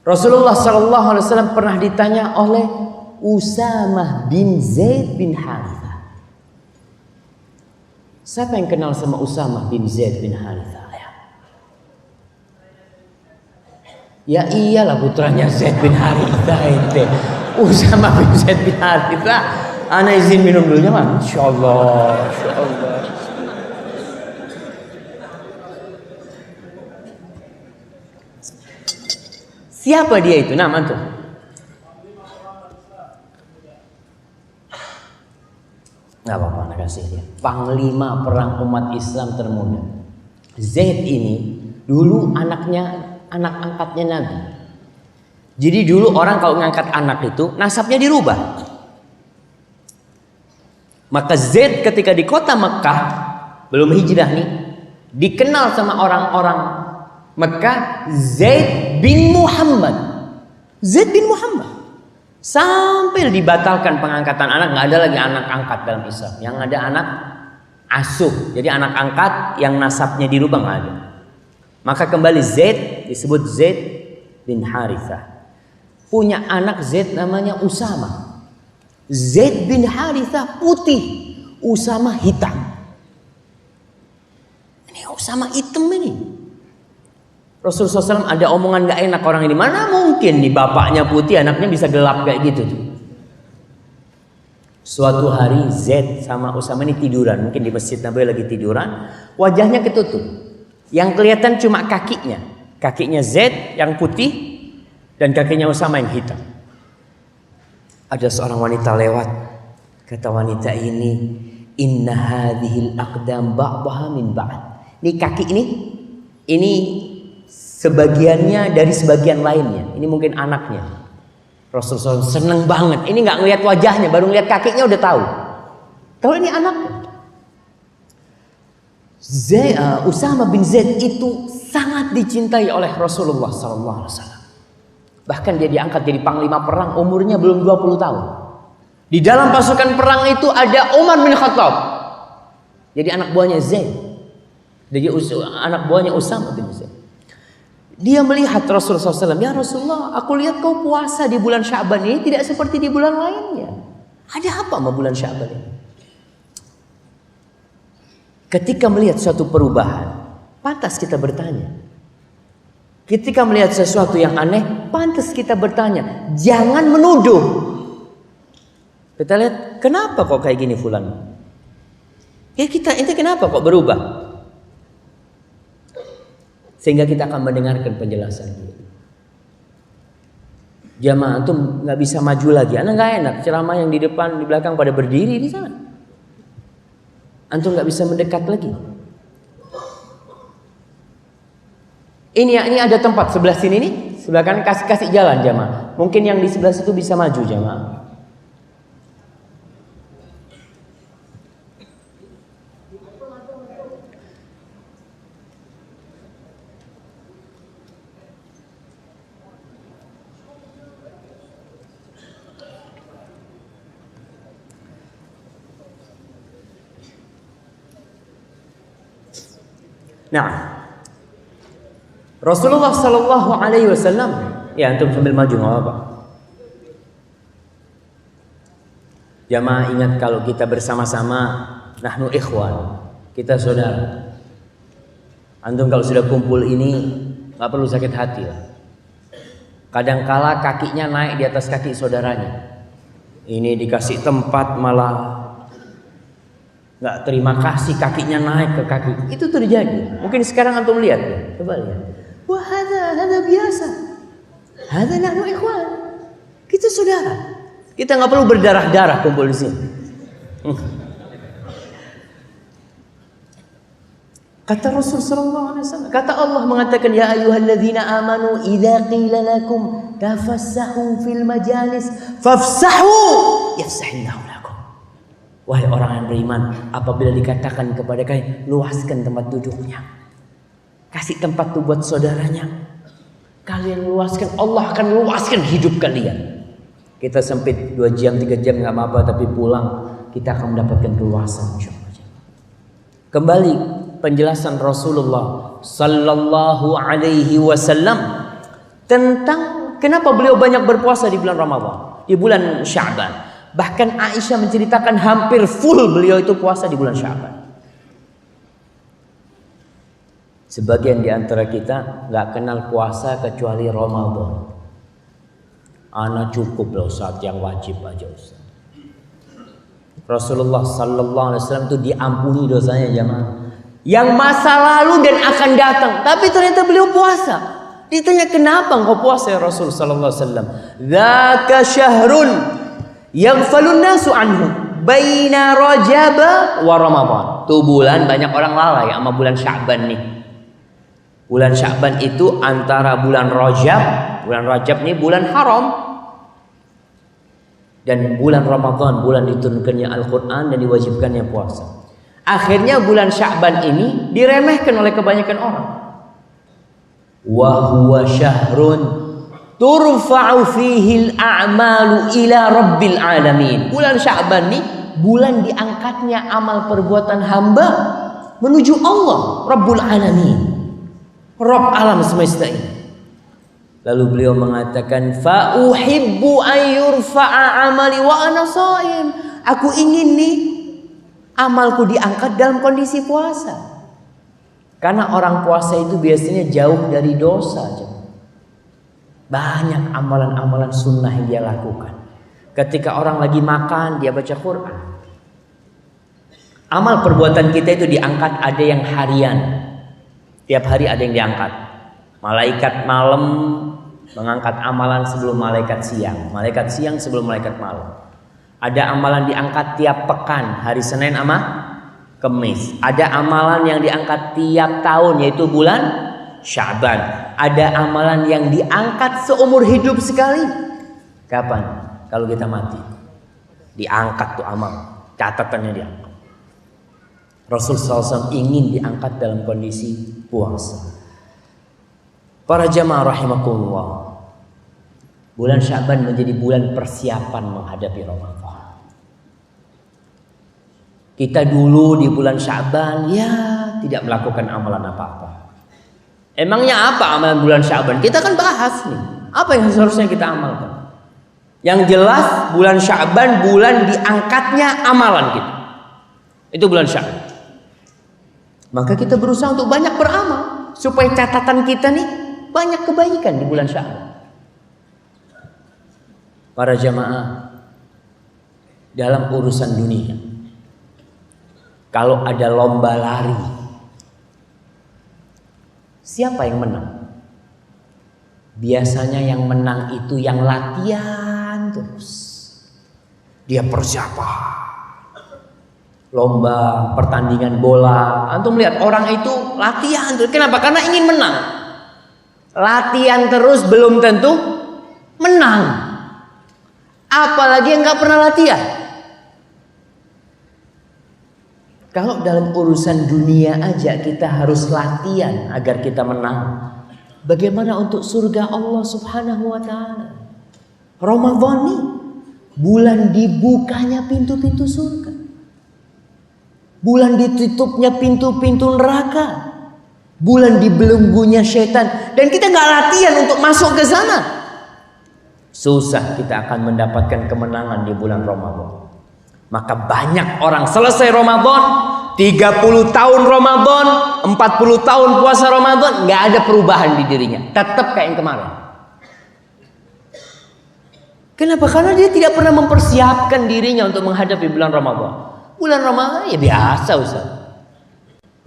[SPEAKER 2] Rasulullah SAW pernah ditanya oleh Usamah bin Zaid bin Harithah. Siapa yang kenal sama Usamah bin Zaid bin Harithah? Ya iyalah putranya Zaid bin Harithah itu. Usamah bin Zaid bin Harithah. Ana izin minum dulunya, Masya Allah. Masya Allah. Siapa dia itu? Nama antum? Nggak apa-apa, anak kasih dia. Panglima perang umat Islam termuda. Zaid ini dulu anak angkatnya Nabi. Jadi dulu orang kalau ngangkat anak itu nasabnya dirubah. Maka Zaid ketika di kota Mekah belum hijrah nih, dikenal sama orang-orang Mekah Zaid bin Muhammad. Zaid bin Muhammad. Sampai dibatalkan pengangkatan anak, nggak ada lagi anak angkat dalam Islam. Yang ada anak asuh. Jadi anak angkat yang nasabnya dirubah nggak ada. Maka kembali Zaid disebut Zaid bin Harithah. Punya anak Zaid namanya Usamah. Zaid bin Harithah putih, Usamah hitam. Ini Usamah hitam ini. Rasulullah SAW ada omongan gak enak orang ini. Mana mungkin nih bapaknya putih, anaknya bisa gelap kayak gitu tuh. Suatu hari Zaid sama Usamah ini tiduran. Mungkin di Masjid Nabawi lagi tiduran. Wajahnya ketutup. Yang kelihatan cuma kakinya. Kakinya Zaid yang putih dan kakinya Usamah yang hitam. Ada seorang wanita lewat. Kata wanita ini, inna hadhil aqdam ba'daha min ba'd. Ini kaki ini sebagiannya dari sebagian lainnya. Ini mungkin anaknya. Rasulullah SAW seneng banget. Ini nggak ngelihat wajahnya, baru ngelihat kakinya udah tahu. Kalau ini anaknya. Usamah bin Zaid itu sangat dicintai oleh Rasulullah SAW. Bahkan dia diangkat jadi panglima perang, umurnya belum 20 tahun. Di dalam pasukan perang itu ada Umar bin Khattab. Jadi anak buahnya Zaid. Jadi anak buahnya Usamah bin Zaid. Dia melihat Rasulullah SAW. Ya Rasulullah, aku lihat kau puasa di bulan Sya'ban ini tidak seperti di bulan lainnya. Ada apa sama bulan Sya'ban ini? Ketika melihat suatu perubahan, pantas kita bertanya. Ketika melihat sesuatu yang aneh, pantas kita bertanya. Jangan menuduh. Kita lihat, kenapa kok kayak gini fulan? Ya ini kenapa kok berubah? Sehingga kita akan mendengarkan penjelasan dia. Jamaah antum nggak bisa maju lagi. Anda nggak enak ceramah yang di depan, di belakang pada berdiri di sana. Antum nggak bisa mendekat lagi. Ini ada tempat sebelah sini nih, sebelah kanan kasih jalan jamaah. Mungkin yang di sebelah situ bisa maju jamaah. Nah, Rasulullah Sallallahu Alaihi Wasallam, ya antum sambil maju nggak apa-apa. Jamaah ingat kalau kita bersama-sama, nahnu ikhwan, kita saudara. Antum kalau sudah kumpul ini nggak perlu sakit hati lah. Kadangkala kakinya naik di atas kaki saudaranya. Ini dikasih tempat malah nggak terima kasih, kakinya naik ke kaki. Itu terjadi. Mungkin sekarang antum lihat ya. Coba lihat. Wah, hada biasa. Hada nahnu ikhwan. Kita saudara. Kita nggak perlu berdarah-darah kumpul di sini. Kata Rasul sallallahu alaihi wasallam, kata Allah mengatakan, ya ayyuhalladzina amanu idza qila lakum tafassahu fil majalis fafsahu yafsahillahu lakum. Wahai orang yang beriman, apabila dikatakan kepada kalian, luaskan tempat duduknya. Kasih tempat tuh buat saudaranya. Kalian luaskan, Allah akan luaskan hidup kalian. Kita sempit 2 jam, 3 jam nggak apa-apa, tapi pulang kita akan mendapatkan keluasan. Kembali penjelasan Rasulullah Sallallahu Alaihi Wasallam tentang kenapa beliau banyak berpuasa di bulan Ramadan, di bulan Sya'ban. Bahkan Aisyah menceritakan hampir full beliau itu puasa di bulan Sya'ban. Sebagian di antara kita nggak kenal puasa kecuali Ramadan. Ana cukup loh saat yang wajib aja Ustaz. Rasulullah Sallallahu Alaihi Wasallam itu diampuni dosanya jamaah. Yang masa lalu dan akan datang. Tapi ternyata beliau puasa. Ditanya kenapa engkau puasa ya Rasul Sallallahu Alaihi Wasallam? Dzaka syahrun yaghfalun nasu anhu baina Rajab wa Ramadan. Tuh bulan banyak orang lalai sama bulan Sya'ban nih. Bulan Sya'ban itu antara bulan Rajab nih bulan haram, dan bulan Ramadan bulan diturunkannya Al-Quran dan diwajibkannya puasa. Akhirnya bulan Sya'ban ini diremehkan oleh kebanyakan orang. Wa huwa syahrun turfa'u fihi al-a'malu ila rabbil alamin. Bulan Sya'ban nih bulan diangkatnya amal perbuatan hamba menuju Allah Rabbul Alamin, Rabb alam semesta ini. Lalu beliau mengatakan, fa uhibbu an yurfa'a amali wa ana shaim. Aku ingin nih amalku diangkat dalam kondisi puasa. Karena orang puasa itu biasanya jauh dari dosa. Banyak amalan-amalan sunnah yang dia lakukan. Ketika orang lagi makan, dia baca Quran. Amal perbuatan kita itu diangkat, ada yang harian. Tiap hari ada yang diangkat. Malaikat malam mengangkat amalan sebelum malaikat siang. Malaikat siang sebelum malaikat malam. Ada amalan diangkat tiap pekan, hari Senin sama Kamis. Ada amalan yang diangkat tiap tahun, yaitu bulan Sya'ban. Ada amalan yang diangkat seumur hidup sekali. Kapan? Kalau kita mati. Diangkat tuh amal. Catatannya diangkat. Rasul SAW ingin diangkat dalam kondisi puasa. Para jamaah rahimakumullah, bulan Sya'ban menjadi bulan persiapan menghadapi Ramadan. Kita dulu di bulan Sya'ban ya tidak melakukan amalan apa-apa. Emangnya apa amalan bulan Sya'ban? Kita kan bahas nih, apa yang seharusnya kita amalkan. Yang jelas bulan Sya'ban bulan diangkatnya amalan kita. Itu bulan Sya'ban. Maka kita berusaha untuk banyak beramal supaya catatan kita nih banyak kebaikan di bulan Sya'ban. Para jamaah, dalam urusan dunia, kalau ada lomba lari, siapa yang menang? Biasanya yang menang itu yang latihan terus. Dia persiapan. Lomba, pertandingan bola, antum lihat orang itu latihan terus. Kenapa? Karena ingin menang. Latihan terus belum tentu menang. Apalagi yang nggak pernah latihan. Kalau dalam urusan dunia aja kita harus latihan agar kita menang, bagaimana untuk surga Allah Subhanahu wa Ta'ala? Ramadan nih bulan dibukanya pintu-pintu surga. Bulan ditutupnya pintu-pintu neraka. Bulan dibelenggunya setan. Dan kita nggak latihan untuk masuk ke sana. Susah kita akan mendapatkan kemenangan di bulan Ramadan. Maka banyak orang selesai Ramadan, 30 tahun Ramadan, 40 tahun puasa Ramadan, nggak ada perubahan di dirinya. Tetap kayak yang kemarin. Kenapa? Karena dia tidak pernah mempersiapkan dirinya untuk menghadapi bulan Ramadan. Bulan Ramadan ya biasa Ustaz.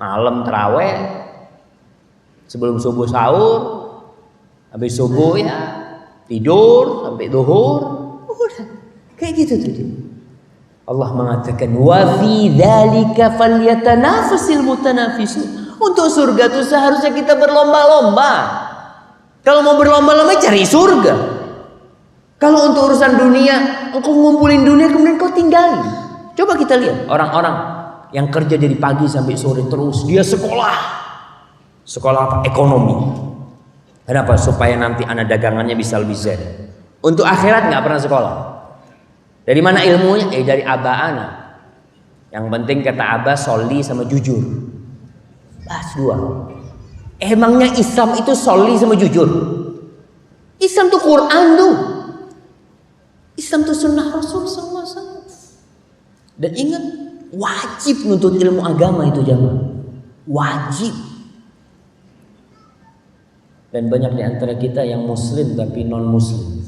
[SPEAKER 2] Malam tarawih, sebelum subuh sahur, habis subuh ya tidur sampai zuhur. Udah kayak gitu tuh. Allah mengatakan wa fi dzalika falyatanafasil mutanafisun. Untuk surga itu seharusnya kita berlomba-lomba. Kalau mau berlomba-lomba cari surga. Kalau untuk urusan dunia, engkau ngumpulin dunia kemudian kau tinggalin. Coba kita lihat orang-orang yang kerja dari pagi sampai sore terus, dia sekolah. Sekolah apa? Ekonomi. Kenapa? Supaya nanti anak dagangannya bisa lebih zen. Untuk akhirat nggak pernah sekolah. Dari mana ilmunya? Dari abah anak. Yang penting kata abah soli sama jujur. Bas dua. Emangnya Islam itu soli sama jujur? Islam tuh Quran tuh. Islam tuh sunnah Rasul SAW. Dan ingat, wajib nuntut ilmu agama itu jamaah. Wajib. Dan banyak di antara kita yang muslim tapi non muslim.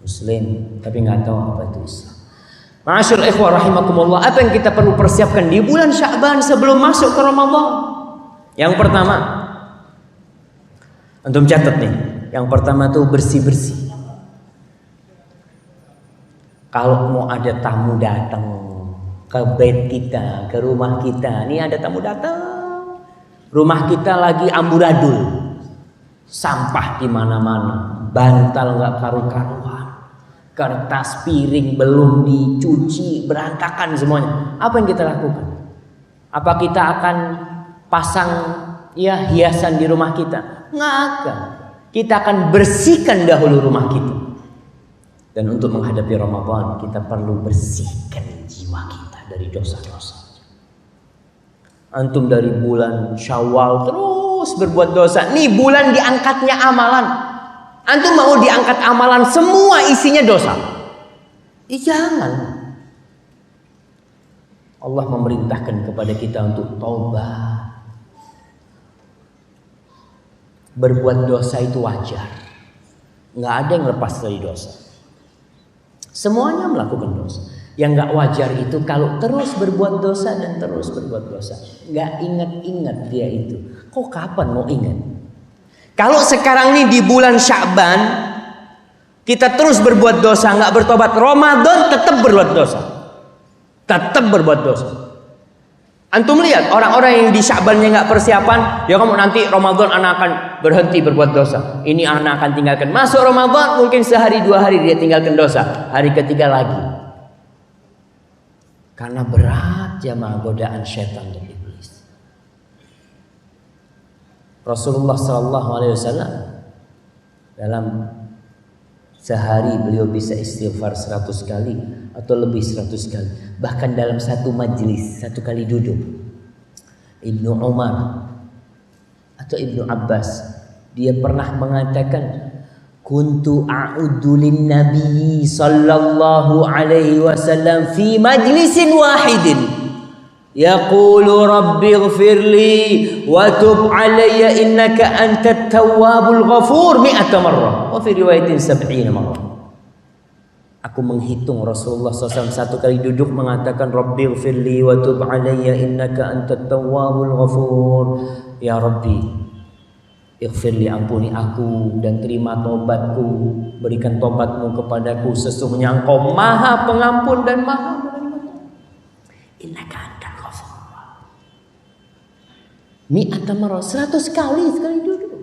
[SPEAKER 2] Muslim tapi nggak tahu apa itu Islam. Ma'asyur ikhwah rahimakumullah, apa yang kita perlu persiapkan di bulan Sya'ban sebelum masuk ke Ramadan? Yang pertama, antum catat nih. Yang pertama tuh bersih-bersih. Kalau mau ada tamu datang ke bait kita, ke rumah kita, nih ada tamu datang, rumah kita lagi amburadul, sampah di mana-mana, bantal nggak karu-karuan, kertas piring belum dicuci, berantakan semuanya. Apa yang kita lakukan? Apa kita akan pasang ya hiasan di rumah kita? Nggak akan. Kita akan bersihkan dahulu rumah kita. Dan untuk menghadapi Ramadan kita perlu bersihkan jiwa kita dari dosa-dosa. Antum dari bulan Syawal terus berbuat dosa. Nih bulan diangkatnya amalan. Antum mau diangkat amalan semua isinya dosa? Jangan. Allah memerintahkan kepada kita untuk taubat. Berbuat dosa itu wajar. Nggak ada yang lepas dari dosa. Semuanya melakukan dosa. Yang nggak wajar itu kalau terus berbuat dosa dan terus berbuat dosa. Nggak ingat-ingat dia itu. Kok kapan mau ingat? Kalau sekarang nih di bulan Sya'ban kita terus berbuat dosa, nggak bertobat, Ramadan tetap berbuat dosa. Tetap berbuat dosa. Antum lihat orang-orang yang di Sya'bannya nggak persiapan, ya kamu nanti Ramadan anak akan berhenti berbuat dosa. Ini anak akan tinggalkan. Masuk Ramadan mungkin sehari dua hari dia tinggalkan dosa. Hari ketiga lagi. Karena berat jamaah godaan setan dan iblis. Rasulullah SAW dalam sehari beliau bisa istighfar 100 kali atau lebih 100 kali. Bahkan dalam satu majlis, satu kali duduk, Ibnu Umar atau Ibnu Abbas, dia pernah mengatakan, kuntu a'udhu lin nabi sallallahu alaihi wasallam fi majlisin wahidin Yaqulu rabbighfirli wa tub alayya innaka antat tawwabul ghafur 100 marrah wa fi riwayatin 70 marrah. Aku menghitung Rasulullah SAW satu kali duduk mengatakan rabbighfirli wa tub alayya innaka antat tawwabul ghafur. Ya Rabbi, ighfirli, ampuni aku dan terima tobatku, berikan tobatmu kepadaku, sesungguhnya Engkau Maha Pengampun dan Maha Menerima. Innaka antal ghafur. 100 marrah, 100 kali duduk.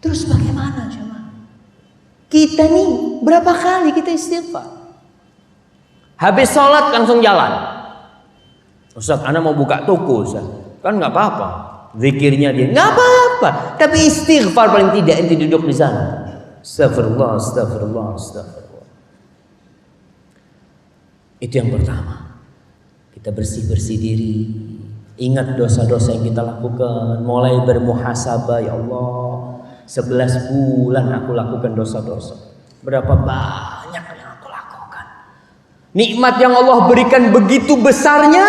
[SPEAKER 2] Terus bagaimana jemaah? Kita nih berapa kali kita istighfar? Habis sholat langsung jalan. Ustaz, ana mau buka toko, Ustaz. Kan nggak apa-apa. Zikirnya dia nggak apa-apa. Tapi istighfar paling tidak ente duduk di sana. Astagfirullah, astagfirullah, astagfirullah. Itu yang pertama. Kita bersih-bersih diri. Ingat dosa-dosa yang kita lakukan. Mulai bermuhasabah, ya Allah. 11 bulan aku lakukan dosa-dosa. Berapa banyak yang aku lakukan. Nikmat yang Allah berikan begitu besarnya.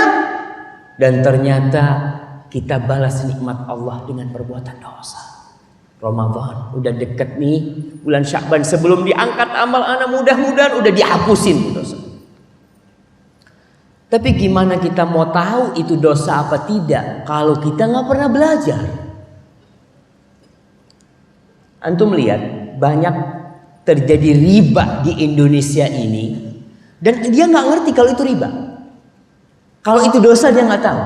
[SPEAKER 2] Dan ternyata kita balas nikmat Allah dengan perbuatan dosa. Ramadan udah deket nih, bulan Sya'ban sebelum diangkat amal anak, mudah-mudahan udah dihapusin dosa. Tapi gimana kita mau tahu itu dosa apa tidak kalau kita nggak pernah belajar? Antum lihat banyak terjadi riba di Indonesia ini dan dia nggak ngerti kalau itu riba. Kalau itu dosa dia nggak tahu.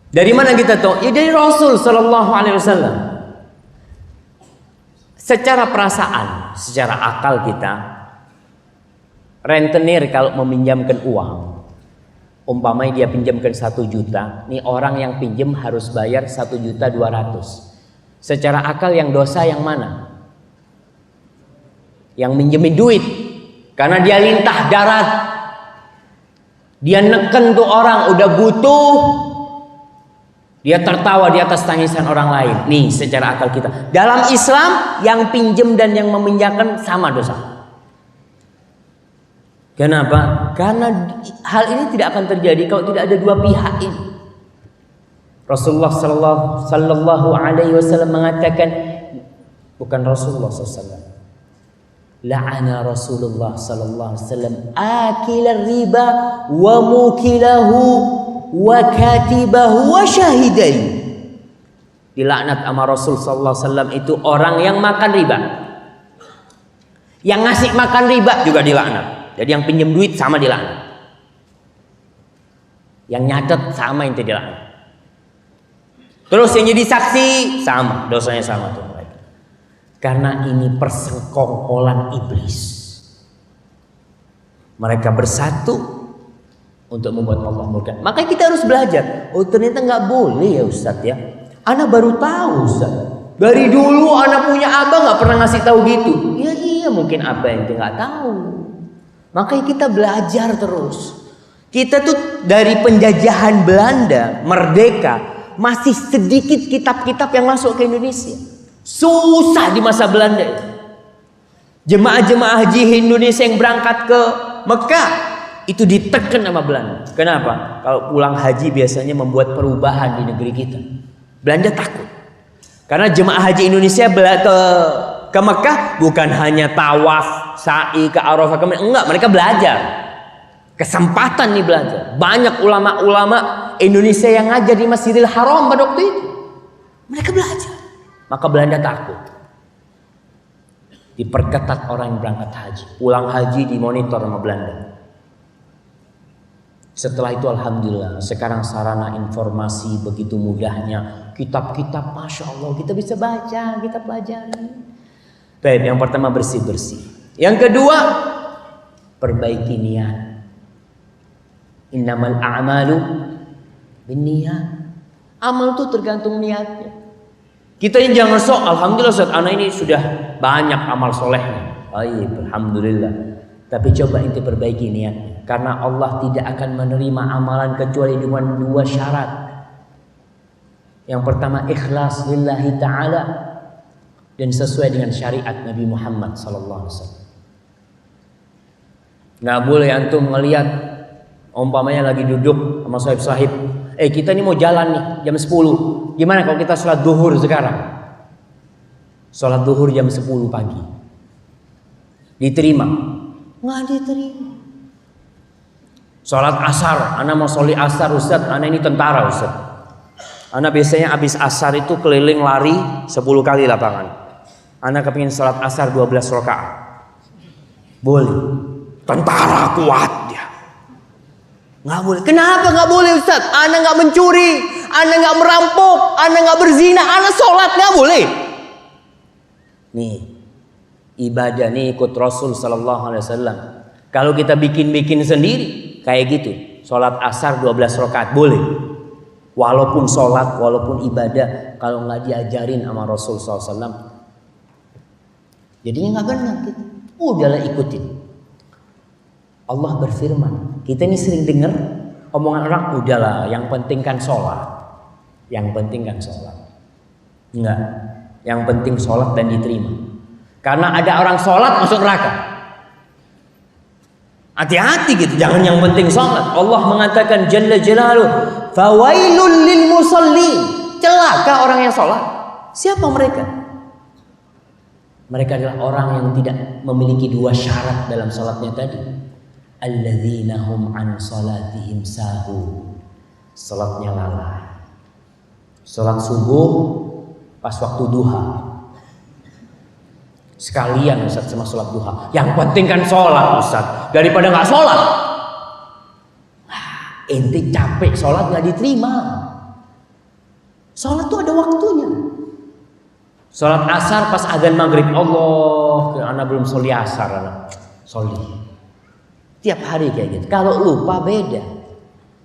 [SPEAKER 2] Dari mana kita tahu? Ya dari Rasul Sallallahu Alaihi Wasallam. Secara perasaan, secara akal kita, rentenir kalau meminjamkan uang, umpamanya dia pinjamkan 1 juta, nih orang yang pinjam harus bayar 1.200.000. Secara akal yang dosa yang mana? Yang minjemin duit, karena dia lintah darat, dia neken tuh orang udah butuh. Dia tertawa di atas tangisan orang lain. Nih secara akal kita. Dalam Islam yang pinjam dan yang meminjamkan sama dosa. Kenapa? Karena hal ini tidak akan terjadi kalau tidak ada dua pihak ini. Rasulullah sallallahu alaihi wasallam mengatakan, bukan Rasulullah sallallahu. La'ana Rasulullah sallallahu alaihi wasallam akilar riba wa mukilahu wa katibahu wa syahidai. Dilaknat sama Rasul sallallahu alaihi wasallam itu orang yang makan riba. Yang ngasih makan riba juga dilaknat. Jadi yang pinjam duit sama dilaknat. Yang nyatet sama yang tidak dilaknat. Terus yang jadi saksi sama, dosanya sama tuh mereka. Karena ini persekongkolan iblis. Mereka bersatu untuk membuat Allah murka. Makanya kita harus belajar. Oh ternyata nggak boleh ya Ustadz ya. Ana baru tahu Ustadz. Dari dulu ana punya abang nggak pernah ngasih tahu gitu. Ya iya mungkin apa yang dia nggak tahu. Makanya kita belajar terus. Kita tuh dari penjajahan Belanda merdeka masih sedikit kitab-kitab yang masuk ke Indonesia. Susah di masa Belanda. Jemaah-jemaah haji Indonesia yang berangkat ke Mekah itu ditekan sama Belanda. Kenapa? Kalau pulang haji biasanya membuat perubahan di negeri kita. Belanda takut. Karena jemaah haji Indonesia ke Mekah bukan hanya tawaf, sa'i ke Arafah, enggak, mereka belajar. Kesempatan nih belajar. Banyak ulama-ulama Indonesia yang ngajar di Masjidil Haram pada waktu itu. Mereka belajar. Maka Belanda takut. Diperketat orang yang berangkat haji. Pulang haji dimonitor sama Belanda. Setelah itu alhamdulillah sekarang sarana informasi begitu mudahnya. Kitab-kitab Masya Allah kita bisa baca, kita pelajari. Baik, yang pertama bersih-bersih. Yang kedua perbaiki niat. Innamal a'malu binniyat. Amal itu tergantung niatnya. Kita ini jangan sok, alhamdulillah Ustaz, anak ini sudah banyak amal solehnya. Baik, alhamdulillah. Tapi coba ente perbaiki niatnya. Karena Allah tidak akan menerima amalan kecuali dengan 2 syarat. Yang pertama ikhlas lillahi ta'ala dan sesuai dengan syariat Nabi Muhammad sallallahu alaihi wasallam. Nggak boleh antum ngelihat Umpamanya lagi duduk sama sahib-sahib, kita ini mau jalan nih jam 10. Gimana kalau kita sholat duhur sekarang? Sholat duhur jam 10 pagi. Diterima? Nggak diterima. Sholat asar, ana mau sholi asar Ustaz, ana ini tentara Ustaz. Ana biasanya habis asar itu keliling lari 10 kali lapangan. Ana kepingin sholat asar 12 rakaat. Boleh. Tentara kuat dia. Nggak boleh. Kenapa nggak boleh Ustaz? Ana nggak mencuri, ana nggak merampok, ana nggak berzina, ana sholat nggak boleh. Nih, ibadah nih ikut Rasul Sallallahu Alaihi Wasallam. Kalau kita bikin-bikin sendiri kayak gitu, sholat asar 12 rakaat boleh. Walaupun sholat, walaupun ibadah, kalau nggak diajarin sama Rasul Sallallahu Alaihi Wasallam, jadinya nggak benar gitu. Udahlah ikutin. Allah berfirman, kita ini sering dengar omongan orang, udahlah, yang penting kan sholat. Yang penting kan sholat. Enggak, yang penting sholat dan diterima. Karena ada orang sholat masuk neraka. Hati-hati gitu, jangan yang penting sholat. Allah mengatakan Jalla Jalaluh, fawailul lil musallin. Celaka orang yang sholat. Siapa mereka? Mereka adalah orang yang tidak memiliki dua syarat dalam sholatnya tadi. Alladzina hum an salatihim sahun. Salatnya lalai. Salat subuh pas waktu duha. Sekalian Ustaz sama salat duha. Yang penting kan salat Ustaz. Daripada nggak salat. Ente capek salat nggak diterima. Salat tuh ada waktunya. Salat asar pas adzan maghrib. Allah, anak belum soli asar anak. Soli. Tiap hari kayak gitu. Kalau lupa beda.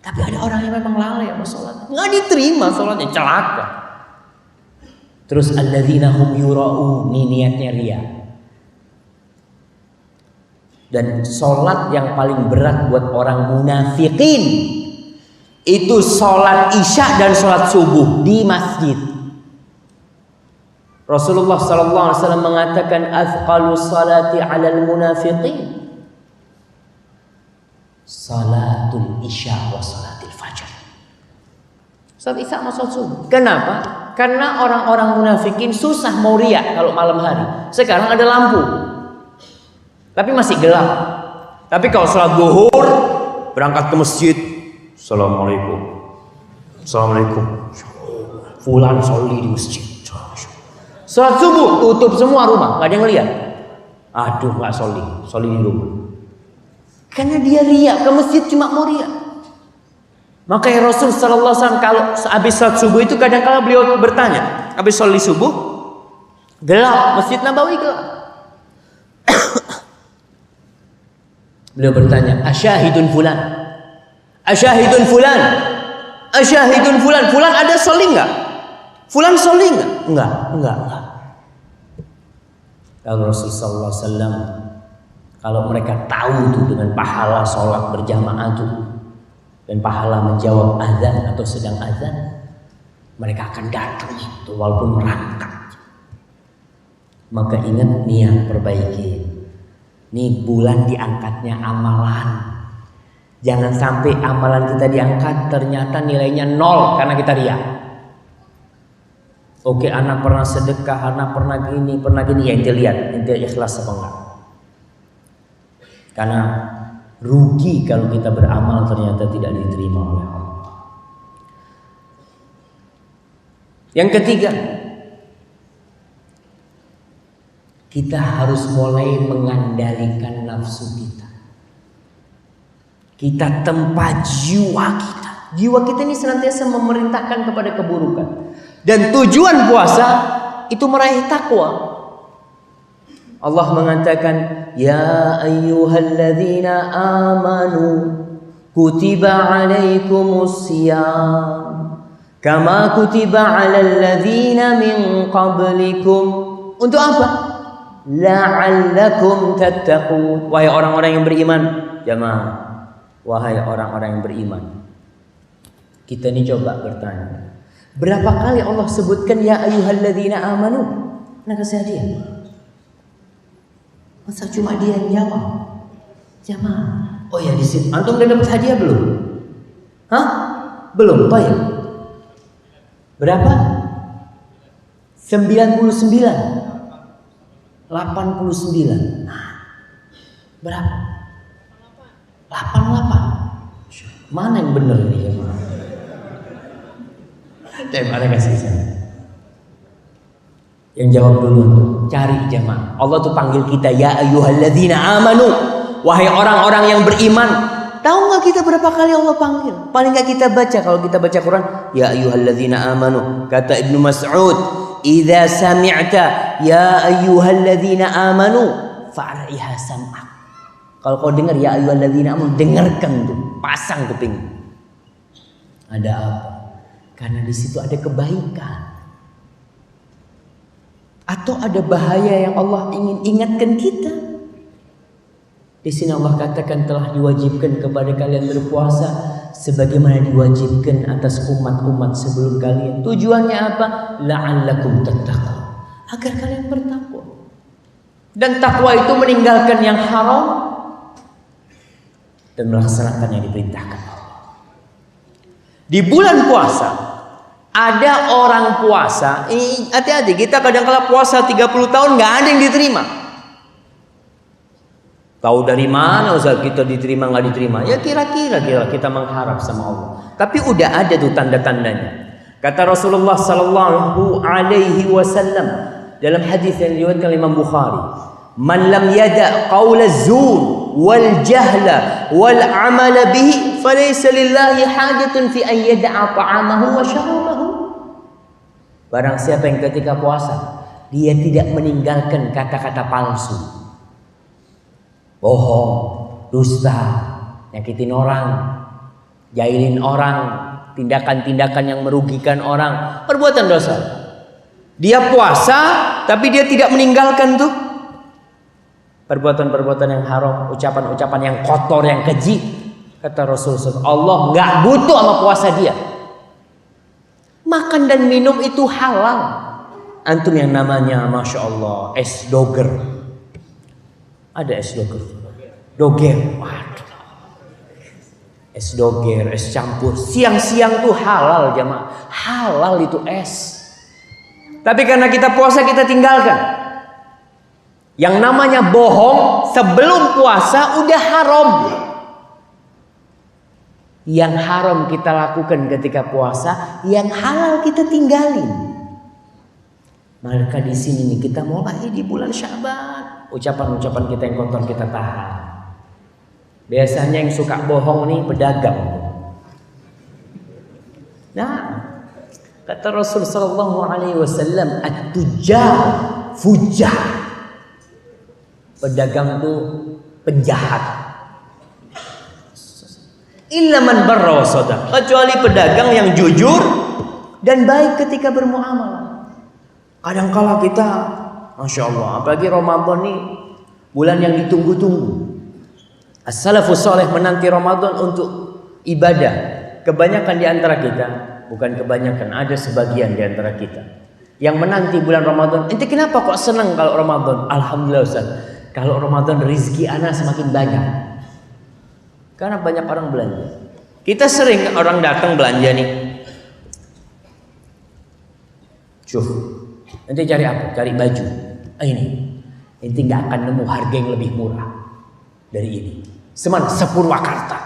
[SPEAKER 2] Tapi ada orang yang memang lalai sama sholat, nggak diterima sholatnya, celaka. Terus alladzina hum yura'un, ini niatnya ria. Dan sholat yang paling berat buat orang munafikin itu sholat isya dan sholat subuh di masjid. Rasulullah SAW mengatakan azqalu salati 'alal munafiqin salatul isya wa salatil fajar. Salat isya sama salat subuh. Kenapa? Karena orang-orang munafikin susah mau riya kalau malam hari. Sekarang ada lampu, tapi masih gelap. Tapi kalau salat zuhur berangkat ke masjid, assalamualaikum, assalamualaikum, fulan sholli di masjid. Salat subuh tutup semua rumah, nggak ada yang lihat. Aduh, nggak sholli di rumah. Karena dia riya, ke masjid cuma mau riya. Makanya Rasul Sallallahu Alaihi Wasallam kalau habis salat subuh itu kadang-kala beliau bertanya, habis sholat subuh gelap, Masjid Nabawi gelap. Beliau bertanya, asyahidun fulan, asyahidun fulan, asyahidun fulan, fulan ada sholi nggak? Fulan sholi nggak? Enggak. Kalau Rasul Sallallahu Alaihi Wasallam, kalau mereka tahu tuh dengan pahala sholat berjamaah tuh dan pahala menjawab azan atau sedang azan, mereka akan datang itu walaupun merangkak. Maka ingat niat perbaiki. Nih bulan diangkatnya amalan. Jangan sampai amalan kita diangkat ternyata nilainya 0 karena kita riya. Oke, anak pernah sedekah, anak pernah gini, ya ente lihat, ente ikhlas apa enggak. Karena rugi kalau kita beramal ternyata tidak diterima oleh Allah. Yang ketiga, kita harus mulai mengandalkan nafsu kita. Kita tempa jiwa kita. Jiwa kita ini senantiasa memerintahkan kepada keburukan. Dan tujuan puasa itu meraih takwa. Allah mengatakan, ya ayyuhalladzina amanu kutiba alaikumus siyam kama kutiba alal ladzina min qablikum. Untuk apa? La'allakum tattaqun. Wahai orang-orang yang beriman, jamaah, wahai orang-orang yang beriman. Kita ini coba bertanya, berapa kali Allah sebutkan ya ayyuhalladzina amanu? Nah, kasih hadiah. Masa cuma dia yang jawab? Jamaah, Oh ya, di sini antum udah dapat hadiah belum? Hah? Belum, baik. Berapa? 89. 89. Nah, berapa? 88. Mana yang benar ini ya? Terima kasih saya. Yang jawab dulu, cari jamaah. Allah tuh panggil kita, ya ayyuhalladzina amanu, wahai orang-orang yang beriman. Tahu nggak kita berapa kali Allah panggil? Paling nggak kita baca kalau kita baca Quran, ya ayyuhalladzina amanu. Kata Ibnu Mas'ud, idza sami'ta ya ayyuhalladzina amanu fa'riha sam'ak. Kalau kau dengar ya ayyuhalladzina amanu, dengarkan tuh, pasang kuping. Ada apa? Karena di situ ada kebaikan. Atau ada bahaya yang Allah ingin ingatkan kita. Di sini Allah katakan telah diwajibkan kepada kalian berpuasa sebagaimana diwajibkan atas umat-umat sebelum kalian. Tujuannya apa? La'allakum tattaqun. Agar kalian bertakwa. Dan takwa itu meninggalkan yang haram dan melaksanakan yang diperintahkan Allah. Di bulan puasa ada orang puasa, hati-hati, kita kadang-kala puasa 30 tahun nggak ada yang diterima. Tahu dari mana Ustaz kita diterima nggak diterima? Ya kira-kira kita mengharap sama Allah. Tapi udah ada tuh tanda-tandanya. Kata Rasulullah sallallahu alaihi wasallam dalam hadis yang diriwayatkan Imam Bukhari, "Man lam yada' qaula az-zur wal jahla wal 'amala bihi falaysa lillahi hajatun fi an yada'a ta'amahu wa syarabahu." Barang siapa yang ketika puasa dia tidak meninggalkan kata-kata palsu, bohong, dusta, nyakitin orang, jahilin orang, tindakan-tindakan yang merugikan orang, perbuatan dosa. Dia puasa tapi dia tidak meninggalkan tuh perbuatan-perbuatan yang haram, ucapan-ucapan yang kotor, yang keji. Kata Rasulullah, Allah nggak butuh sama puasa dia. Makan dan minum itu halal. Antum yang namanya Masya Allah es doger. Ada es doger. Doger. Waduh. Es doger, es campur. Siang-siang tuh halal jamaah. Halal itu es. Tapi karena kita puasa kita tinggalkan. Yang namanya bohong sebelum puasa udah haram. Yang haram kita lakukan ketika puasa, yang halal kita tinggalin. Maka di sini nih kita mulai di bulan Sya'ban, ucapan-ucapan kita yang kotor kita tahan. Biasanya yang suka bohong nih pedagang. Nah, kata Rasul sallallahu alaihi wasallam, at-tujjar fujjar. Pedagang tuh penjahat. Illa man barra wa shadaq, kecuali pedagang yang jujur dan baik ketika bermuamalah. Kadang-kala kita, Masya Allah, apalagi Ramadan nih bulan yang ditunggu-tunggu. As-salafus saleh menanti Ramadan untuk ibadah. Kebanyakan di antara kita, bukan kebanyakan, ada sebagian di antara kita yang menanti bulan Ramadan. Ente kenapa kok senang kalau Ramadan? Alhamdulillah Ustaz, kalau Ramadan rezeki ana semakin banyak. Karena banyak orang belanja. Kita sering orang datang belanja nih. Cuf, nanti cari apa? Cari baju. Ini. Nanti nggak akan nemu harga yang lebih murah dari ini. Semana Sepurwakarta.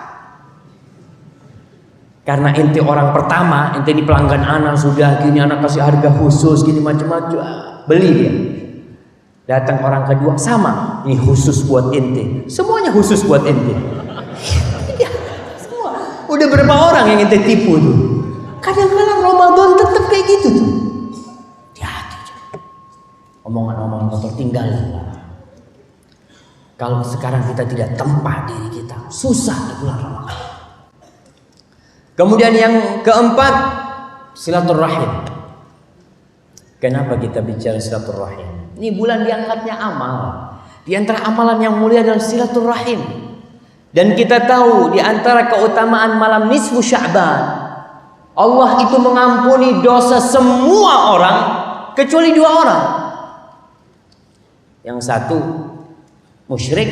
[SPEAKER 2] Karena ente orang pertama, ente ini pelanggan anak sudah gini, anak kasih harga khusus gini macam-macam, beli dia. Datang orang kedua sama, ini khusus buat ente. Semuanya khusus buat ente. Ya, semua. Udah berapa orang yang ente tipu tuh? Kadang-kadang Ramadan tetap kayak gitu tuh. Hati-hati. Omongan-omongan kotor tinggal. Kalau sekarang kita tidak tempat diri kita, susah di bulan Ramadan. Kemudian yang keempat, silaturahim. Kenapa kita bicara silaturahim? Ini bulan diangkatnya amal. Di antara amalan yang mulia adalah silaturahim. Dan kita tahu di antara keutamaan malam nisfu Sya'ban, Allah itu mengampuni dosa semua orang kecuali dua orang. Yang satu musyrik,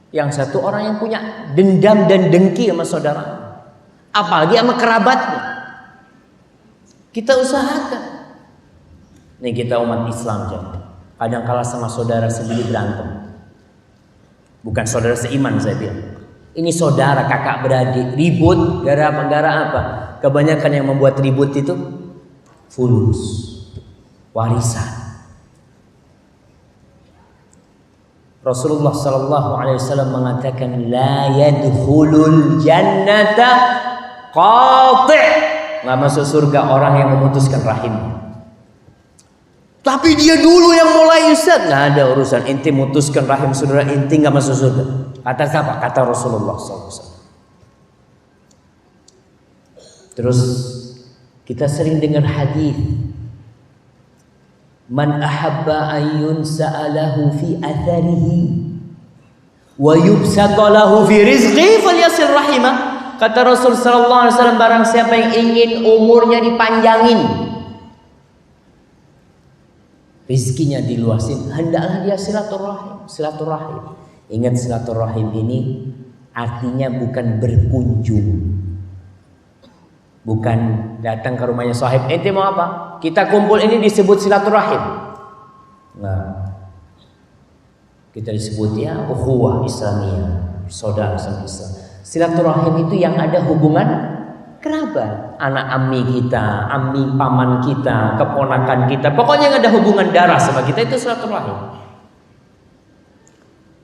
[SPEAKER 2] Yang satu orang yang punya dendam dan dengki sama saudara, apalagi sama kerabatnya. Kita usahakan. Nih kita umat Islam jangan. Kadang kala sama saudara sendiri berantem. Bukan saudara seiman saya bilang. Ini saudara kakak beradik ribut gara-gara apa? Kebanyakan yang membuat ribut itu fulus, warisan. Rasulullah sallallahu alaihi wasallam mengatakan la yadkhulul jannata qati'. Enggak masuk surga orang yang memutuskan rahim. Tapi dia dulu yang mulai, Ustaz. Nggak ada urusan. Inti mutuskan rahim saudara inti nggak masuk surga. Kata siapa? Kata Rasulullah SAW. Terus kita sering dengar hadis, man ahabba an yunsa'alahu fi atharihi wa yubsata lahu fi rizqi falyasir rahimah. Kata Rasul sallallahu alaihi wasallam, barang siapa yang ingin umurnya dipanjangin, rizkinya diluasin, hendaklah dia silaturahim. Silaturahim. Ingat, silaturahim ini artinya bukan berkunjung. Bukan datang ke rumahnya sahib, ente mau apa? Kita kumpul ini disebut silaturahim. Nah, kita disebut ya ukhuwah Islamiyah, saudara sama Islam. Silaturahim itu yang ada hubungan kerabat, anak ammi kita, ammi paman kita, keponakan kita, pokoknya yang ada hubungan darah sama kita itu silaturahim.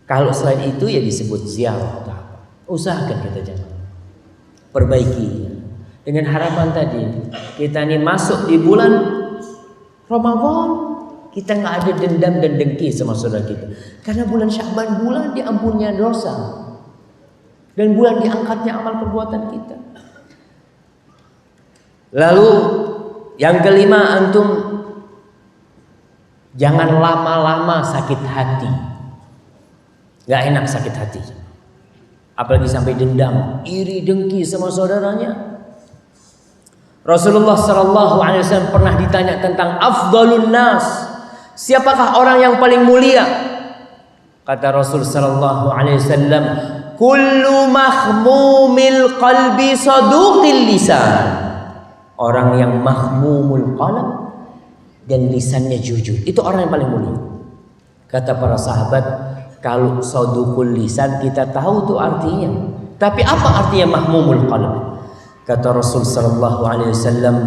[SPEAKER 2] Kalau selain itu ya disebut ziarah. Usahakan kita jangan, perbaiki dengan harapan tadi kita ini masuk di bulan Ramadan, kita nggak ada dendam dan dengki sama saudara kita, karena bulan Sya'ban bulan diampunnya dosa dan bulan diangkatnya amal perbuatan kita. Lalu yang kelima, antum jangan lama-lama sakit hati. Gak enak sakit hati, apalagi sampai dendam, iri, dengki sama saudaranya. Rasulullah sallallahu alaihi wasallam pernah ditanya tentang afdalun nas, siapakah orang yang paling mulia? Kata Rasul sallallahu alaihi wasallam, kullu mahmumil qalbi saduqil lisan. Orang yang mahmumul qalb dan lisannya jujur, itu orang yang paling mulia. Kata para sahabat, kalau saduqul lisan kita tahu tuh artinya, tapi apa artinya mahmumul qalb? Kata Rasul sallallahu alaihi wasallam,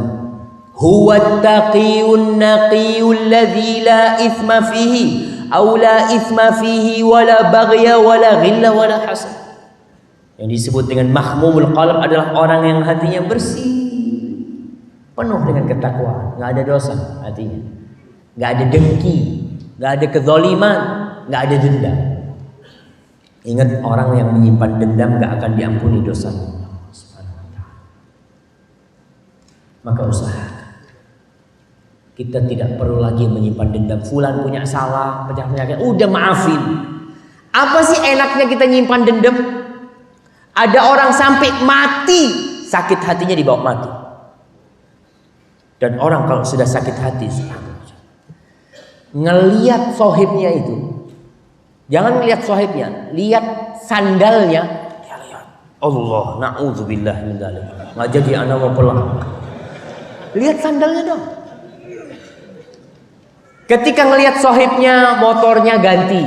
[SPEAKER 2] huwa at-taqiyun naqiyul ladzi la ithma fihi aw la ithma fihi wala baghya wala ghilla wala hasad. Yang disebut dengan mahmumul qalb adalah orang yang hatinya bersih, penuh dengan ketakwaan, nggak ada dosa hatinya, nggak ada dengki, nggak ada kezaliman, nggak ada dendam. Ingat, orang yang menyimpan dendam nggak akan diampuni dosanya. Maka usahakan kita tidak perlu lagi menyimpan dendam. Fulan punya salah, penyakit, udah maafin. Apa sih enaknya kita nyimpan dendam? Ada orang sampai mati sakit hatinya dibawa mati. Dan orang kalau sudah sakit hati, ngelihat sohibnya itu, jangan lihat sohibnya, lihat sandalnya. Ya, lihat. Allah, na'udzubillah min dzalik. Nggak jadi anak mau pulang. Lihat sandalnya dong. Ketika ngelihat sohibnya, motornya ganti,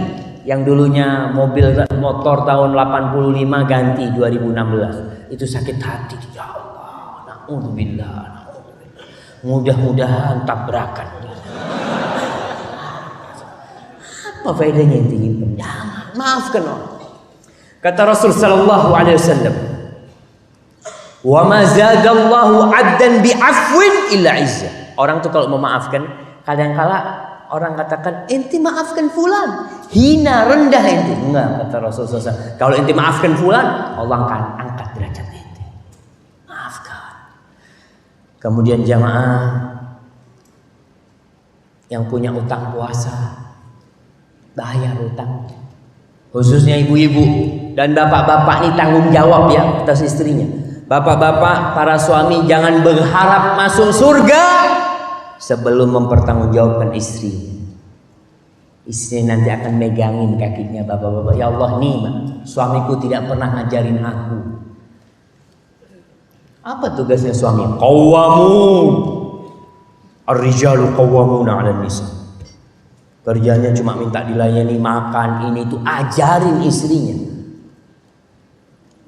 [SPEAKER 2] yang dulunya motor tahun 85 ganti 2016, itu sakit hati. Ya Allah, na'udzubillah. Mudah-mudahan tabrakan. Apa faedahnya yang ingin pendangan? Maafkan orang. Kata Rasul sallallahu alaihi wasallam, wa ma zadallahu 'abdan bi'afwin illa 'izza. Orang tuh kalau memaafkan, kadang-kala orang katakan, enti maafkan fulan, hina, rendah enti. Enggak, kata Rasul sallallahu alaihi wasallam, kalau enti maafkan fulan, Allah akan angkat derajat enti. Kemudian jamaah yang punya utang puasa, bayar utang. Khususnya ibu-ibu dan bapak-bapak ini tanggung jawab ya atas istrinya. Bapak-bapak, para suami jangan berharap masuk surga sebelum mempertanggungjawabkan istri. Istri nanti akan megangin kakinya bapak-bapak. Ya Allah nih, suamiku tidak pernah ngajarin aku. Apa tugasnya suami? Qawwamun. Ar-rijalu qawwamuna 'alan nisa. Kerjanya cuma minta dilayani makan ini itu. Ajarin istrinya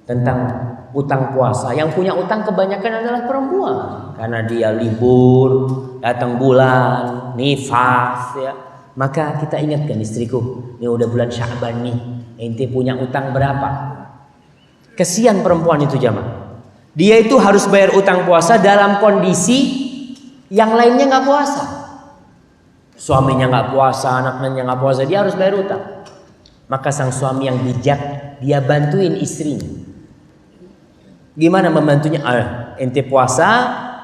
[SPEAKER 2] tentang utang puasa. Yang punya utang kebanyakan adalah perempuan, karena dia libur, datang bulan, nifas ya. Maka kita ingatkan istriku, ini udah bulan Sya'ban nih, ente punya utang berapa? Kesian perempuan itu jamaah. Dia itu harus bayar utang puasa dalam kondisi yang lainnya nggak puasa. Suaminya nggak puasa, anaknya nggak puasa, dia harus bayar utang. Maka sang suami yang bijak, dia bantuin istrinya. Gimana membantunya? Ente puasa,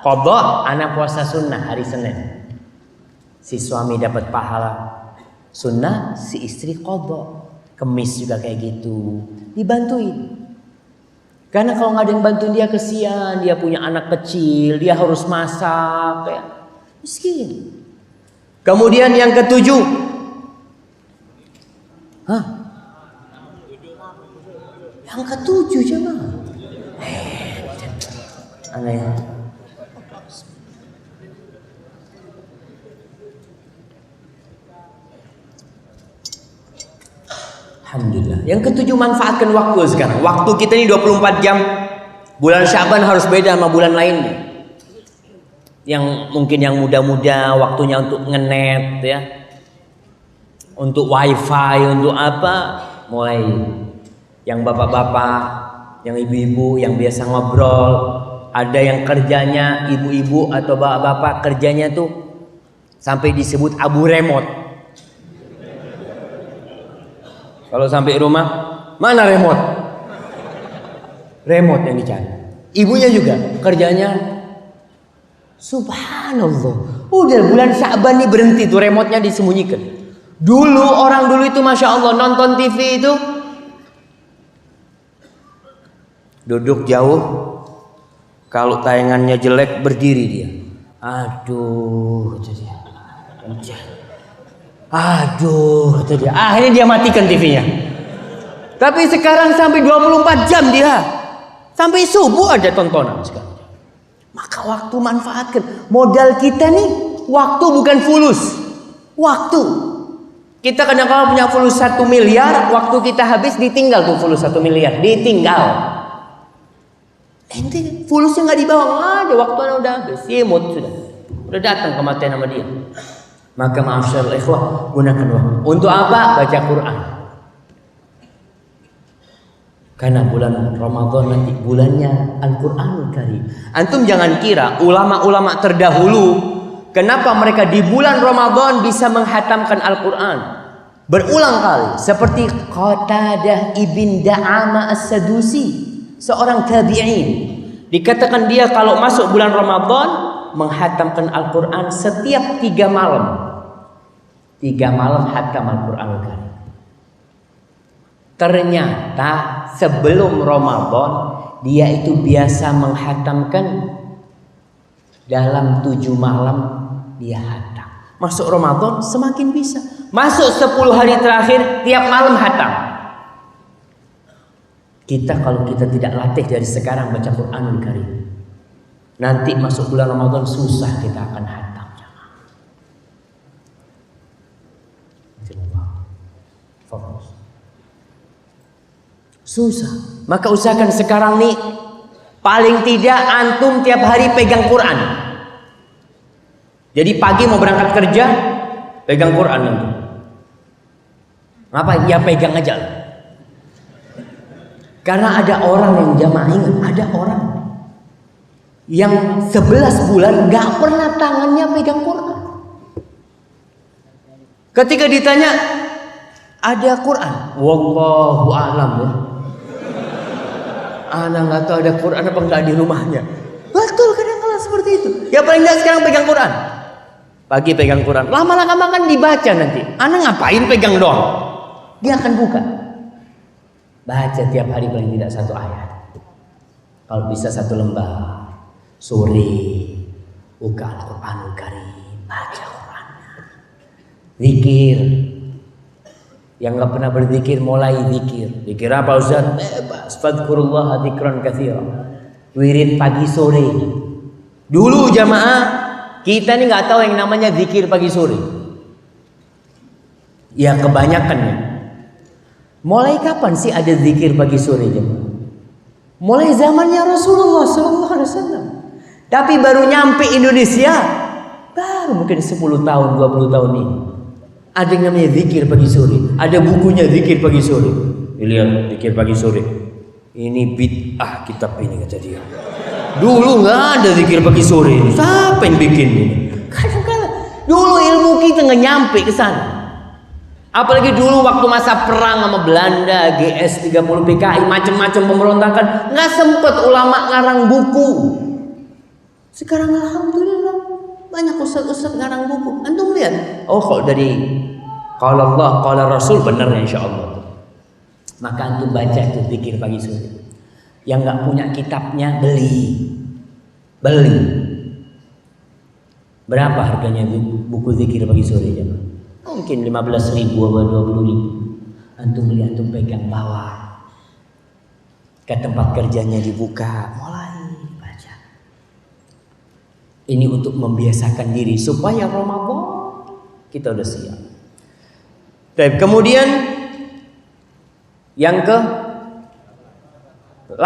[SPEAKER 2] qadha, anak puasa sunnah hari Senin. Si suami dapat pahala sunnah, si istri qadha. Kemis juga kayak gitu, dibantuin. Karena kalau nggak ada yang bantuin dia kesian, dia punya anak kecil, dia harus masak, ya. Miskin. Kemudian yang ketujuh, yang ketujuh jemaah. Aneh. Alhamdulillah. Yang ketujuh, manfaatkan waktu sekarang. Waktu kita ini 24 jam. Bulan Sya'ban harus beda sama bulan lainnya. Yang mungkin yang muda-muda waktunya untuk ngenet ya. Untuk wifi, untuk apa? Mulai yang bapak-bapak, yang ibu-ibu yang biasa ngobrol, ada yang kerjanya ibu-ibu atau bapak-bapak kerjanya tuh sampai disebut abu remote. Kalau sampai rumah, mana remote? Remote yang dicari. Ibunya juga kerjanya, subhanallah. Udah bulan Sya'ban nih berhenti tuh, remote-nya disembunyikan. Dulu orang dulu itu masya Allah nonton TV itu duduk jauh, kalau tayangannya jelek berdiri dia. Aduh, kata dia. Aduh, kata dia. Akhirnya dia matikan TV-nya. Tapi sekarang sampai 24 jam dia. Sampai subuh ada tontonan sekarang. Maka waktu manfaatkan. Modal kita nih waktu, bukan fulus. Waktu. Kita kadang-kadang punya fulus 1 miliar, waktu kita habis ditinggal tuh fulus 1 miliar, ditinggal. Ente fulusnya nggak dibawa, nggak ada, waktunya udah habis, imut sudah datang kematian sama dia. Maka ma'asyarul ikhwah, gunakan waktu. Untuk apa? Baca Quran. Karena bulan Ramadan nanti bulannya Al-Qur'anul Karim. Antum jangan kira ulama-ulama terdahulu kenapa mereka di bulan Ramadan bisa menghatamkan Al-Qur'an berulang kali, seperti Qatadah ibn Da'ama As-Sadusi, seorang tabi'in. Dikatakan dia kalau masuk bulan Ramadan menghatamkan Al-Qur'an setiap 3 malam. 3 malam hatam Al-Qur'anul Karim. Ternyata sebelum Ramadan dia itu biasa menghatamkan dalam 7 malam dia hatam. Masuk Ramadan semakin bisa. Masuk 10 hari terakhir tiap malam hatam. Kita kalau kita tidak latih dari sekarang baca Qur'anul Karim, nanti masuk bulan Ramadan susah kita akan hatam. Fokus. Susah. Maka usahakan sekarang nih, paling tidak antum tiap hari pegang Quran. Jadi pagi mau berangkat kerja, pegang Quran nanti. Ngapa? Ya pegang aja. Karena ada orang yang jamaah, ingat, ada orang yang 11 bulan gak pernah tangannya pegang Quran. Ketika ditanya, ada Quran? Wallahu a'lam ya. Anak nggak tahu ada Quran apa enggak di rumahnya. Betul, kadang-kadang seperti itu. Ya paling nggak sekarang pegang Quran. Pagi pegang Quran, lama-lama kan dibaca nanti. Anak ngapain pegang doang? Dia akan buka. Baca tiap hari paling tidak 1 ayat. Kalau bisa 1 lembar. Sore buka Al-Qur'anul Karim, baca Qurannya. Zikir. Yang nggak pernah berzikir mulai zikir. Zikir apa Ustaz? Bebas. Fadhkurullaha dzikran katsira. Wirid pagi sore. Dulu jamaah kita nih nggak tahu yang namanya zikir pagi sore. Ya kebanyakannya. Mulai kapan sih ada zikir pagi sore jemaah? Mulai zamannya Rasulullah SAW. Tapi baru nyampe Indonesia baru mungkin 10 tahun 20 tahun ini. Ada yang namanya zikir pagi sore. Ada bukunya zikir pagi sore. Lihat zikir pagi sore. Ini bid'ah kitab ini kata dia. Dulu nggak ada zikir pagi sore ini. Siapa yang bikin ini? Kadang-kadang dulu ilmu kita nggak nyampe ke sana. Apalagi dulu waktu masa perang sama Belanda, GS 30 PKI, macam-macam pemberontakan, nggak sempet ulama ngarang buku. Sekarang alhamdulillah banyak ustaz-ustaz ngarang buku. Antum lihat, oh kalau dari qala Allah, qala Rasul benar ya insyaallah. Maka antum baca itu zikir pagi sore. Yang nggak punya kitabnya beli. Berapa harganya buku zikir pagi sore jemaah? Mungkin 15.000 atau 20.000. Antum beli, antum pegang bawa. Ke tempat kerjanya dibuka, mulai baca. Ini untuk membiasakan diri supaya Ramadan kita udah siap. Baik, kemudian yang ke-8.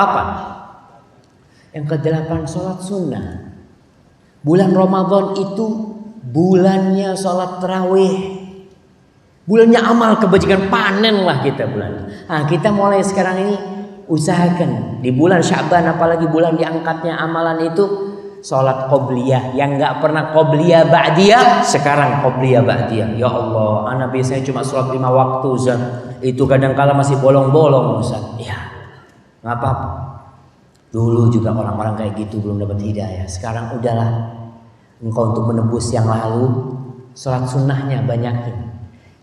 [SPEAKER 2] Yang ke-8 sholat sunnah. Bulan Ramadan itu bulannya sholat tarawih. Bulannya amal kebajikan, panen lah kita bulan. Nah, kita mulai sekarang ini usahakan di bulan Sya'ban, apalagi bulan diangkatnya amalan itu sholat qobliyah. Yang nggak pernah qobliyah ba'diyah, sekarang qobliyah ba'diyah. Ya Allah, anak biasanya cuma sholat 5 waktu Ustaz. Itu kadang-kala masih bolong-bolong Ustaz. Ya, nggak apa-apa. Dulu juga orang-orang kayak gitu belum dapat hidayah. Sekarang udahlah, engkau untuk menebus yang lalu, sholat sunnahnya banyakin.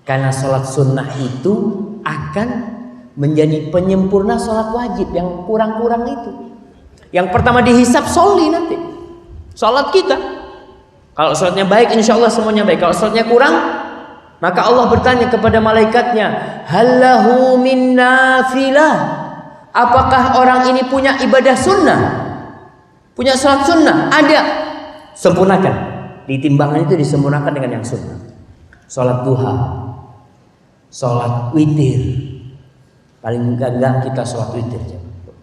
[SPEAKER 2] Karena sholat sunnah itu akan menjadi penyempurna sholat wajib yang kurang-kurang itu. Yang pertama dihisap soli nanti. Sholat kita. Kalau sholatnya baik insya Allah semuanya baik. Kalau sholatnya kurang, maka Allah bertanya kepada malaikatnya, Hallahu min nafilah. Apakah orang ini punya ibadah sunnah? Punya sholat sunnah? Ada. Sempurnakan. Di timbangan itu disempurnakan dengan yang sunnah. Sholat duha, sholat witir. Paling enggak kita sholat witir.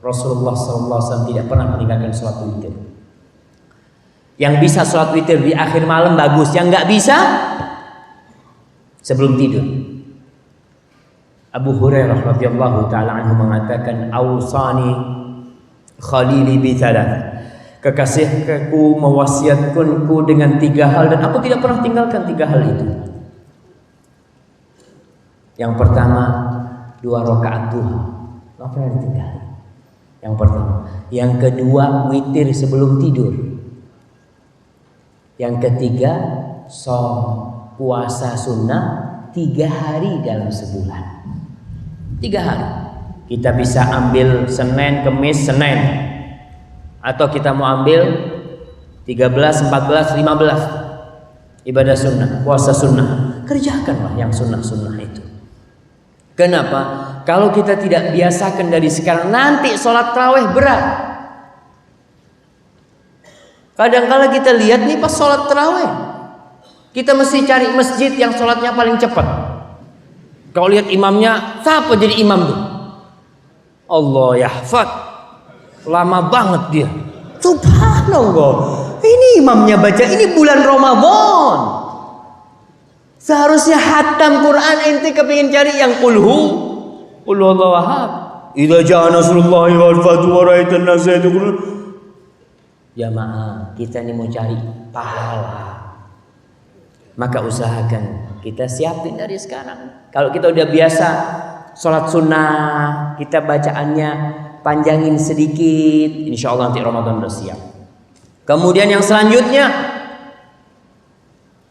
[SPEAKER 2] Rasulullah SAW tidak pernah meninggalkan sholat witir. Yang bisa sholat witir di akhir malam bagus. Yang enggak bisa sebelum tidur. Abu Hurairah radhiyallahu taala anhu mengatakan, "Ausani khalili bi thalath." Kekasihku mewasiatkanku dengan 3 hal dan aku tidak pernah tinggalkan 3 hal itu. Yang pertama 2 rakaat duha, nggak pernah ditinggal. Yang pertama. Yang kedua witir sebelum tidur. Yang ketiga puasa sunnah 3 hari dalam sebulan. 3 hari. Kita bisa ambil Senin, Kemis, Senin, atau kita mau ambil 13, 14, 15 ibadah sunnah, puasa sunnah. Kerjakanlah yang sunnah-sunnah itu. Kenapa? Kalau kita tidak biasakan dari sekarang, nanti sholat tarawih berat. Kadang-kala kita lihat nih pas sholat tarawih, kita mesti cari masjid yang sholatnya paling cepat. Kalau lihat imamnya, siapa jadi imam tuh? Allah yahfad, lama banget dia. Subhanallah, ini imamnya baca, ini bulan Ramadan. Seharusnya hatam Quran, ente kepingin cari yang kulhu Allahu ahad. Idza jaa nasrullahi wal fathu wa ra'aitan nasa yadkhulun. Jamaah, kita ini mau cari pahala. Maka usahakan kita siapin dari sekarang. Kalau kita udah biasa sholat sunnah, kita bacaannya panjangin sedikit, insya Allah nanti Ramadan udah siap. Kemudian yang selanjutnya,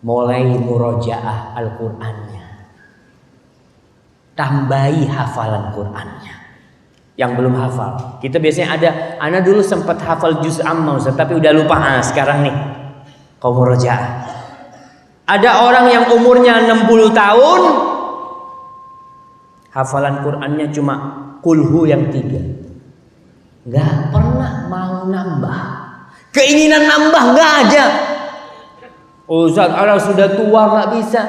[SPEAKER 2] mulai murojaah Al-Qur'annya. Tambahi hafalan Qur'annya. Yang belum hafal, kita biasanya ada, ana dulu sempat hafal juz amma Ustaz, tapi udah lupa. Sekarang nih kau murojaah. Ada orang yang umurnya 60 tahun Hafalan Qur'annya cuma kulhu yang 3. Nggak pernah mau nambah. Keinginan nambah nggak ada. Ustaz, kalau sudah tua nggak bisa.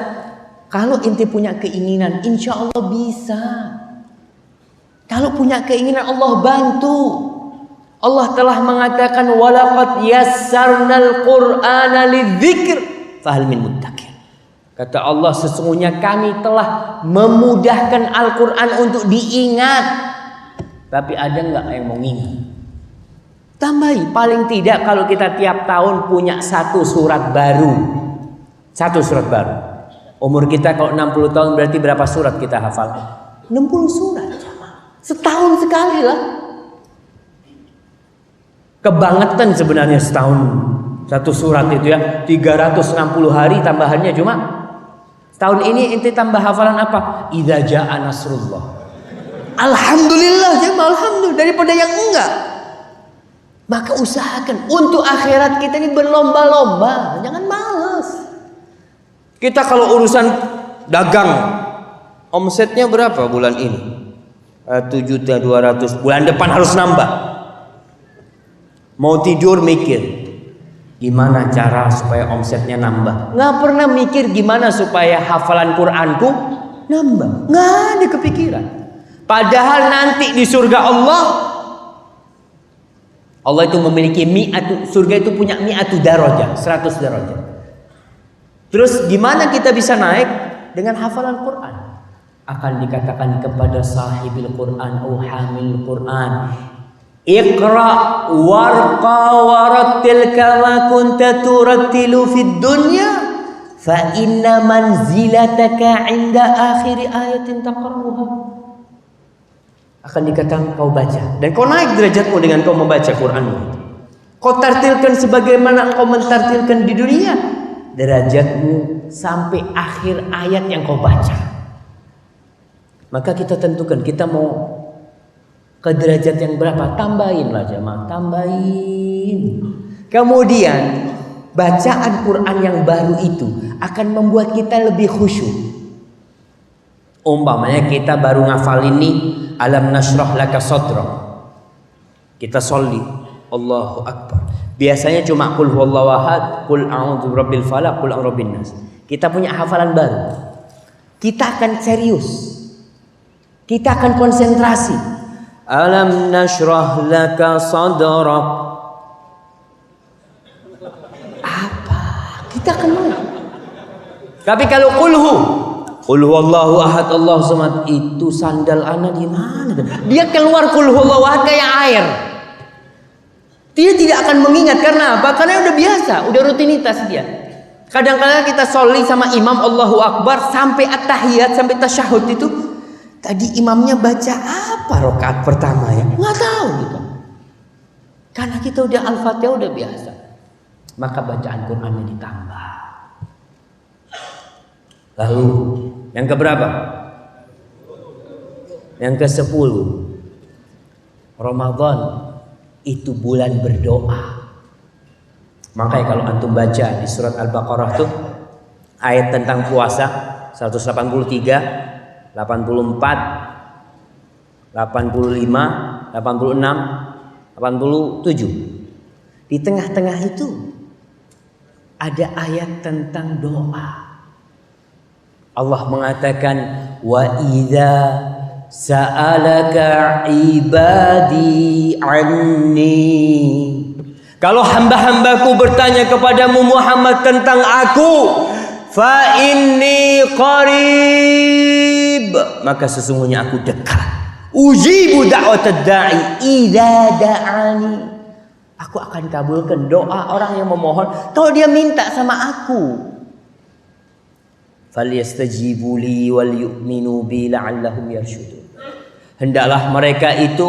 [SPEAKER 2] Kalau inti punya keinginan, insya Allah bisa. Kalau punya keinginan, Allah bantu. Allah telah mengatakan walaqad yassarnal Qur'ana lidzikr fahal min muddakir. Kata Allah, sesungguhnya kami telah memudahkan Al-Quran untuk diingat. Tapi ada nggak yang mau ingat? Tambahi, paling tidak kalau kita tiap tahun punya 1 surat baru. 1 surat baru. Umur kita kalau 60 tahun berarti berapa surat kita hafal? 60 surat. Setahun sekali lah. Kebangetan sebenarnya setahun 1 surat itu ya. 360 hari tambahannya cuma. Tahun ini inti tambah hafalan apa? Idza jaa nasrullah. Alhamdulillah jemaah, alhamdulillah daripada yang enggak. Maka usahakan untuk akhirat kita ini berlomba-lomba, jangan malas. Kita kalau urusan dagang, omsetnya berapa bulan ini? 7.200.000. Bulan depan harus nambah. Mau tidur mikir gimana cara supaya omsetnya nambah. Nggak pernah mikir gimana supaya hafalan Qur'anku nambah. Nggak ada kepikiran. Padahal nanti di surga Allah itu memiliki surga itu punya mi'atu darajah, 100 darajah. Terus gimana kita bisa naik? Dengan hafalan Qur'an. Akan dikatakan kepada sahibil Qur'an, hamil Qur'an, Iqra warqa warattil kama kunta turattilu fid dunya fa inna manzilataka 'inda akhir ayatin taqra'uha. Akan dikatakan kau baca dan kau naik derajatmu dengan kau membaca Qur'anmu. Kau tartilkan sebagaimana engkau mentartilkan di dunia, derajatmu sampai akhir ayat yang kau baca. Maka kita tentukan kita mau ke derajat yang berapa, tambahin lah jemaah, tambahin. Kemudian bacaan Quran yang baru itu akan membuat kita lebih khusyuk. Umpamanya kita baru ngafal ini alam nashrah laka sadrak, kita sholli Allahu akbar, biasanya cuma qul huwallahu ahad, qul a'udzu birabbil falaq, qul a'udzu birabbin nas. Kita punya hafalan baru, kita akan serius, kita akan konsentrasi. Alam nashrah laka sadrak. Apa? Kita kenal. Tapi kalau qul huwallahu ahad Allahu samad, itu sandal ana di mana? Dia keluar qul huwallahu ahad kayak air. Dia tidak akan mengingat karena apa? Karena udah biasa, udah rutinitas dia. Kadang-kadang kita sholli sama imam Allahu akbar sampai at-tahiyat, sampai tasyahud itu. Tadi imamnya baca apa rakaat pertama ya? Nggak tahu gitu. Karena kita udah Al-Fatihah udah biasa. Maka bacaan Qur'annya ditambah. Lalu yang keberapa? Yang ke-10. Ramadan itu bulan berdoa. Makanya kalau antum baca di surat Al-Baqarah tuh ayat tentang puasa 183, 84, 85, 86, 87. Di tengah-tengah itu ada ayat tentang doa. Allah mengatakan wa idza sa'alaka ibadi anni. Kalau hamba-hambaku bertanya kepadamu Muhammad tentang aku, fa inni qarib, maka sesungguhnya aku dekat. Ujibu da'watad da'i idza da'ani. Aku akan kabulkan doa orang yang memohon kalau dia minta sama aku. Falyastajibu li wal yu'minu bi la'allahum yarshudun. Hendaklah mereka itu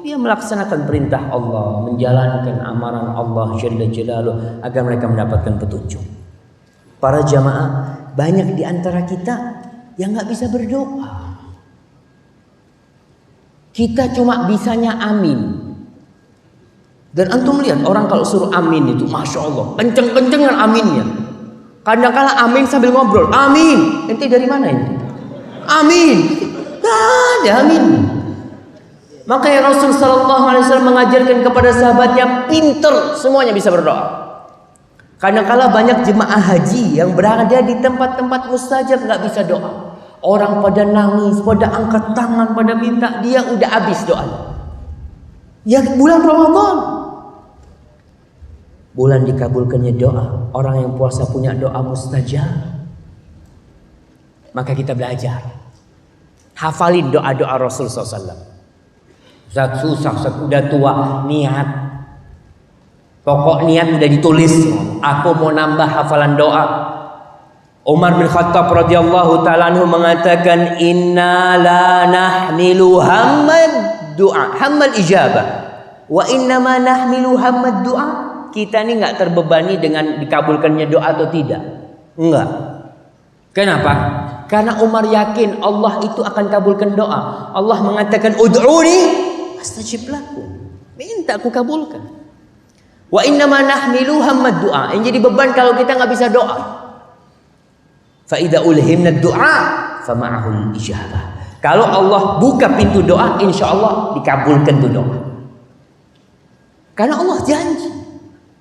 [SPEAKER 2] dia melaksanakan perintah Allah, menjalankan amaran Allah Jalla Jalaluh agar mereka mendapatkan petunjuk. Para jamaah, banyak di antara kita yang nggak bisa berdoa. Kita cuma bisanya amin. Dan antum lihat orang kalau suruh amin itu, masya Allah, kenceng-kencengan aminnya. Kadang-kala amin sambil ngobrol, amin. Ente dari mana ini? Amin. Gak ada, amin. Makanya Rasul sallallahu alaihi wasallam mengajarkan kepada sahabatnya, pinter semuanya bisa berdoa. Karena kala banyak jemaah haji yang berada di tempat-tempat mustajab nggak bisa doa. Orang pada nangis, pada angkat tangan, pada minta, dia udah habis doanya. Ya bulan Ramadan, bulan dikabulkannya doa. Orang yang puasa punya doa mustajab. Maka kita belajar, hafalin doa-doa Rasul SAW. Ustaz susah, Ustaz udah tua, niat. Pokok niat udah ditulis. Aku mau nambah hafalan doa. Umar bin Khattab radhiyallahu taala anhu mengatakan, inna la nahmilu hammad du'a, hammal ijabah. Wa inna ma nahmilu hammad du'a. Kita ini enggak terbebani dengan dikabulkannya doa atau tidak. Enggak. Kenapa? Karena Umar yakin Allah itu akan kabulkan doa. Allah mengatakan, ud'uni astajib lakum. Minta aku kabulkan. Wa inna ma nahmilu hammad du'a. Yang jadi beban kalau kita nggak bisa doa. Fa idza ulhimna du'a fa ma'ahul ijabah. Kalau Allah buka pintu doa, insya Allah dikabulkan tuh doa. Karena Allah janji.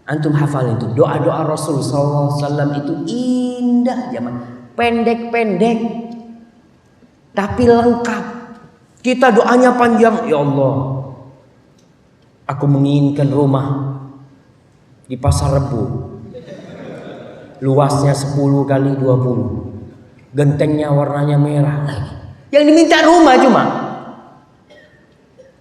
[SPEAKER 2] Antum hafal itu, doa-doa Rasul sallallahu alaihi wasallam itu indah zaman. Pendek-pendek tapi lengkap. Kita doanya panjang, ya Allah, aku menginginkan rumah di Pasar Rebo, luasnya 10 kali 20, gentengnya warnanya merah. Yang diminta rumah cuma.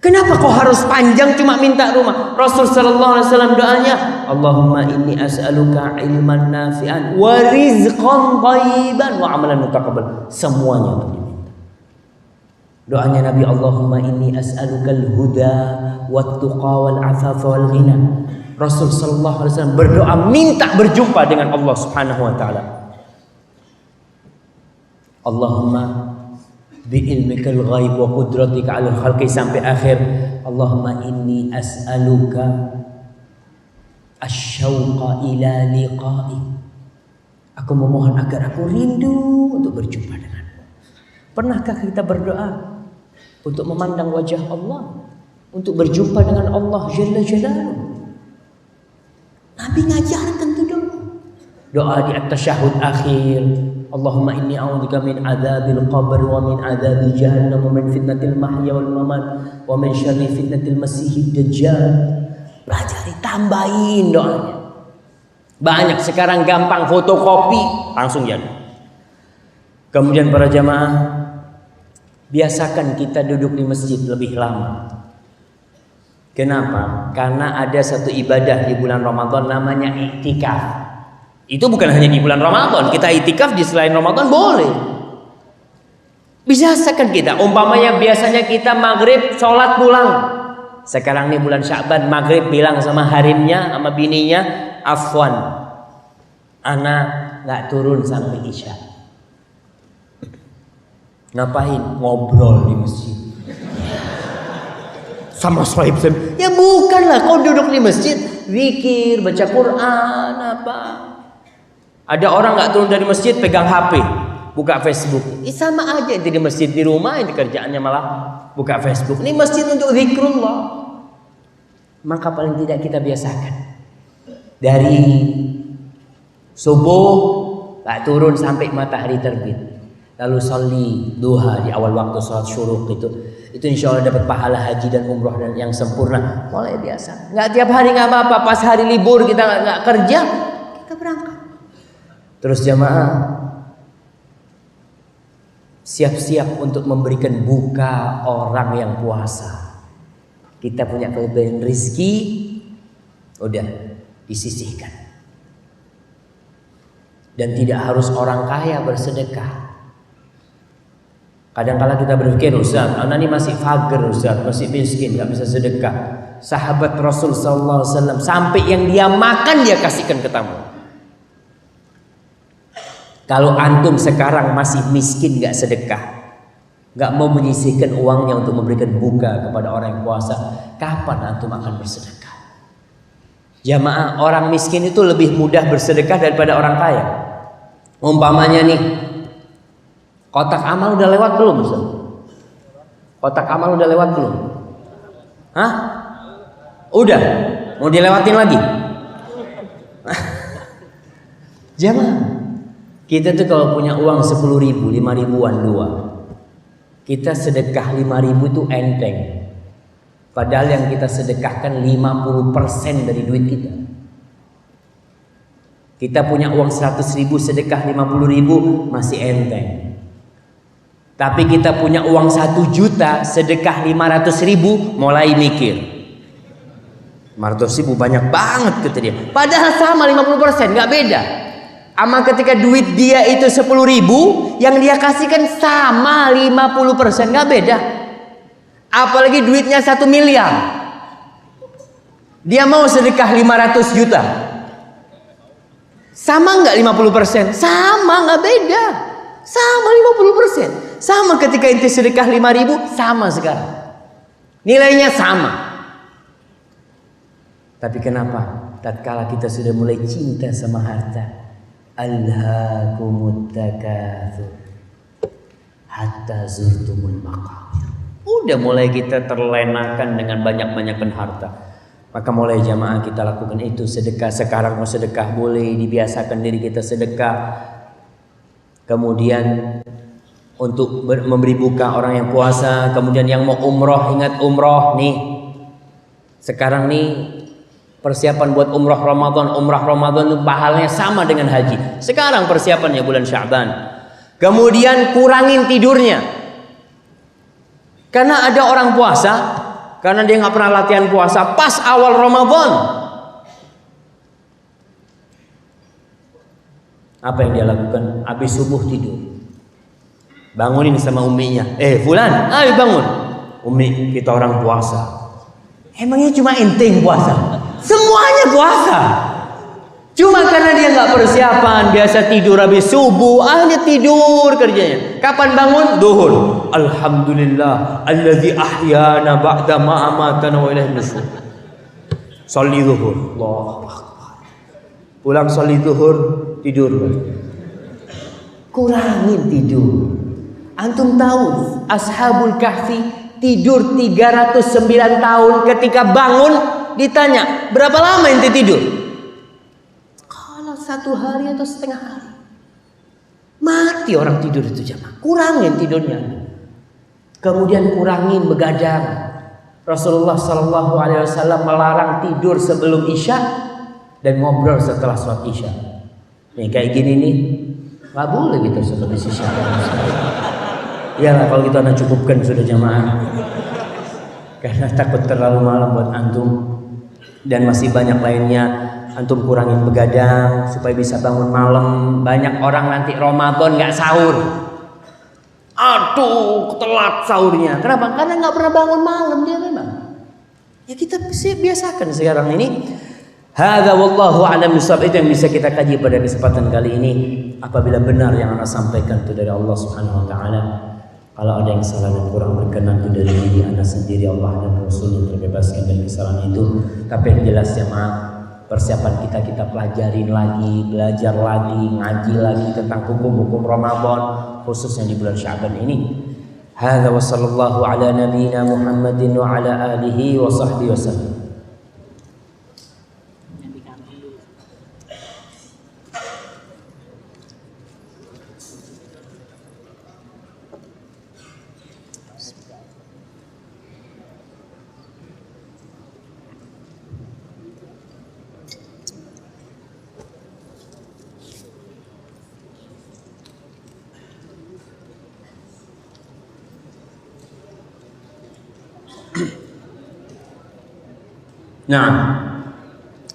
[SPEAKER 2] Kenapa kok harus panjang cuma minta rumah? Rasul sallallahu alaihi wasallam doanya, Allahumma inni as'aluka ilman nafi'an wa rizqan thayyiban wa amalan mutaqabbal. Semuanya untuk diminta. Doanya Nabi, Allahumma inni as'alukal huda wat tuqa wal afafa wal ghina. Rasul sallallahu alaihi wasallam berdoa minta berjumpa dengan Allah Subhanahu wa taala. Allahumma bi'ilmikal ghaib wa qudratika 'alal khalqi sampai akhir. Allahumma inni as'aluka asyauqa ila liqa'i. Aku memohon agar aku rindu untuk berjumpa denganmu. Pernahkah kita berdoa untuk memandang wajah Allah, untuk berjumpa dengan Allah Jalla Jalaluhu? Nabi ngajarkan tuh doa di at-tasyahud akhir. Allahumma inni a'udzubika min adzabil qabr wa min adzabil jahannam wa min fitnatil mahya wal mamat wa min syarri fitnatil masiihid dajjal. Pelajari, tambahin doanya. Banyak sekarang gampang fotokopi langsung jadi. Kemudian para jamaah, biasakan kita duduk di masjid lebih lama. Kenapa? Karena ada satu ibadah di bulan Ramadan namanya iktikaf. Itu bukan hanya di bulan Ramadan, kita itikaf di selain Ramadan boleh. Biasakan kita, umpamanya biasanya kita maghrib sholat pulang. Sekarang ini bulan Sya'ban, maghrib bilang sama harimnya, sama bininya, afwan, ana nggak turun sampai isya. Ngapain? Ngobrol di masjid sama sahib. Ya bukanlah, kau duduk di masjid, zikir, baca Quran, apa. Ada orang nggak turun dari masjid pegang HP, buka Facebook. Sama aja di masjid, di rumah ini kerjaannya malah buka Facebook. Ini masjid untuk zikrullah. Maka paling tidak kita biasakan dari subuh nggak turun sampai matahari terbit. Lalu sholli duha di awal waktu sholat syuruk itu insya Allah dapat pahala haji dan umroh dan yang sempurna. Mulai biasa. Nggak tiap hari nggak apa-apa. Pas hari libur kita nggak kerja, kita berangkat. Terus jamaah, siap-siap untuk memberikan buka orang yang puasa. Kita punya kelebihan rezeki, udah disisihkan. Dan tidak harus orang kaya bersedekah. Kadang-kala kita berpikir, Ustaz, anak ini masih fakir, Ustaz, masih miskin, nggak bisa sedekah. Sahabat Rasul sallallahu alaihi wasallam sampai yang dia makan dia kasihkan ke tamu. Kalau antum sekarang masih miskin gak sedekah, gak mau menyisihkan uangnya untuk memberikan buka kepada orang yang puasa, kapan antum akan bersedekah? Jamaah, orang miskin itu lebih mudah bersedekah daripada orang kaya. Umpamanya nih, kotak amal udah lewat belum? Kotak amal udah lewat belum? Hah? Udah? Mau dilewatin lagi? Jangan. Kita tuh kalau punya uang 10.000, 5.000-an dua, kita sedekah 5.000 itu enteng. Padahal yang kita sedekahkan 50% dari duit kita. Kita punya uang 100.000, sedekah 50.000 masih enteng. Tapi kita punya uang 1 juta, sedekah 500.000, mulai mikir. 500.000 banyak banget kata dia. Padahal sama 50%, nggak beda. Ama ketika duit dia itu 10.000, yang dia kasihkan sama 50%, nggak beda. Apalagi duitnya 1 miliar, dia mau sedekah 500 juta, sama nggak 50%? Sama, nggak beda, sama 50%. Sama ketika inti sedekah 5.000, sama sekarang, nilainya sama. Tapi kenapa? Tatkala kita sudah mulai cinta sama harta, alhaakumut takatsur hatta zurtumul maqabir. Udah mulai kita terlenakan dengan banyak-banyakan harta. Maka mulai jamaah kita lakukan itu. Sedekah sekarang, mau sedekah boleh, dibiasakan diri kita sedekah. Kemudian untuk memberi buka orang yang puasa. Kemudian yang mau umroh, ingat umroh nih. Sekarang nih persiapan buat umrah Ramadan. Umrah Ramadan itu pahalanya sama dengan haji. Sekarang persiapannya bulan Sya'ban. Kemudian kurangin tidurnya. Karena ada orang puasa, karena dia nggak pernah latihan puasa, pas awal Ramadan, apa yang dia lakukan? Habis subuh tidur, bangunin sama uminya, Fulan, ayo bangun. Umi, kita orang puasa. Emangnya cuma ente yang puasa? Semuanya puasa. Cuma karena dia nggak persiapan, biasa tidur habis subuh, dia tidur kerjanya. Kapan bangun? Duhur. Alhamdulillah, alladzi ahyana ba'da ma amatana wa ilaihin nusyur. Sholli zuhur. Allahu akbar. Pulang sholli zuhur, tidur. Kurangin tidur. Antum tahu Ashabul Kahfi tidur 309 tahun, ketika bangun ditanya, "Berapa lama ente tidur?" 1 hari atau setengah hari. Mati orang tidur itu jamaah. Kurangin tidurnya. Kemudian kurangin begadang. Rasulullah SAW melarang tidur sebelum isya dan ngobrol setelah sholat isya. Nih kayak gini nih, nggak boleh gitu sebelum isya. Iyalah kalau kita udah cukupkan sudah jamaah. Karena takut terlalu malam buat antum dan masih banyak lainnya. Antum kurangin begadang supaya bisa bangun malam. Banyak orang nanti Ramadan nggak sahur. Aduh, telat sahurnya. Kenapa? Karena nggak pernah bangun malam dia memang. Ya kita biasakan sekarang ini. Hadza wallahu a'lam bishawab. Itu yang bisa kita kaji pada kesempatan kali ini. Apabila benar yang Anda sampaikan itu dari Allah Subhanahu wa taala. Kalau ada yang salah dan kurang berkenan itu dari diri Anda sendiri, Allah dan Rasul yang terbebaskan dari kesalahan itu. Tapi yang jelas jemaah, persiapan kita pelajarin lagi, belajar lagi, ngaji lagi tentang hukum-hukum Ramadan khususnya di bulan Sya'ban ini. Hadza wa sallallahu ala nabiyyina Muhammadin wa ala alihi wa sahbihi wasallam. Nah,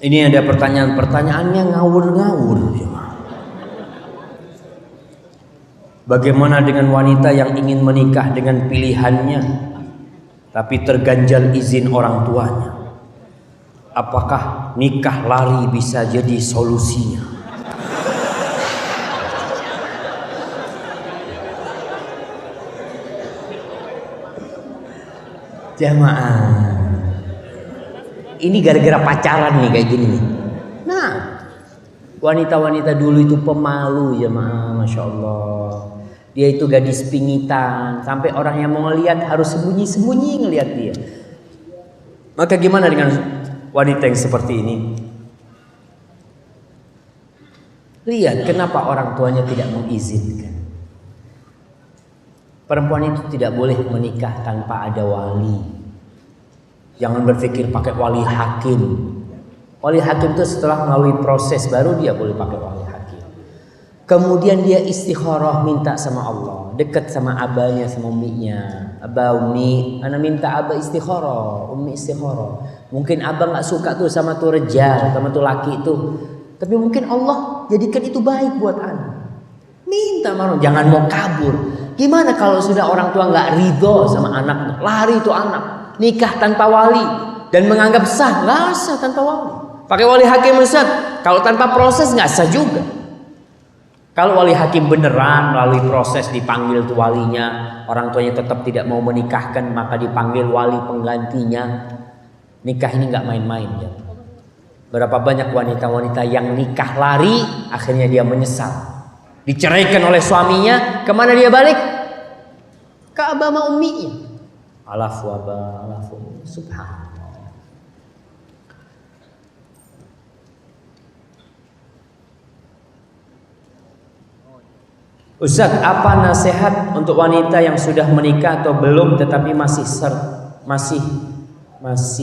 [SPEAKER 2] ini ada pertanyaannya ngawur-ngawur. Bagaimana dengan wanita yang ingin menikah dengan pilihannya, tapi terganjal izin orang tuanya? Apakah nikah lari bisa jadi solusinya? Jamaah, ini gara-gara pacaran nih kayak gini nih. Nah, wanita-wanita dulu itu pemalu ya, Masya Allah. Dia itu gadis pingitan, sampai orang yang mau ngelihat harus sembunyi-sembunyi ngelihat dia. Maka gimana dengan wanita yang seperti ini? Lihat kenapa orang tuanya tidak mengizinkan. Perempuan itu tidak boleh menikah tanpa ada wali. Jangan berpikir pakai wali hakim. Wali hakim itu setelah melalui proses baru dia boleh pakai wali hakim. Kemudian dia istikharah, minta sama Allah, dekat sama abahnya sama umminya. Abah, ummi, ana minta abah istikharah, ummi istikharah. Mungkin abah nggak suka tuh sama tuh rejal, sama tuh laki itu, tapi mungkin Allah jadikan itu baik buat anak. Minta marah, jangan mau kabur. Gimana kalau sudah orang tua nggak ridho sama anak, lari itu anak, nikah tanpa wali dan menganggap sah, nggak sah tanpa wali. Pakai wali hakim sah, kalau tanpa proses nggak sah juga. Kalau wali hakim beneran melalui proses dipanggil tuh walinya, orang tuanya tetap tidak mau menikahkan, maka dipanggil wali penggantinya. Nikah ini nggak main-main ya. Berapa banyak wanita-wanita yang nikah lari, akhirnya dia menyesal. Diceraikan oleh suaminya, kemana dia balik? Ke abah sama umminya. Alafu abah, alafu subhanallah. Ustaz, apa nasihat untuk wanita yang sudah menikah atau belum tetapi masih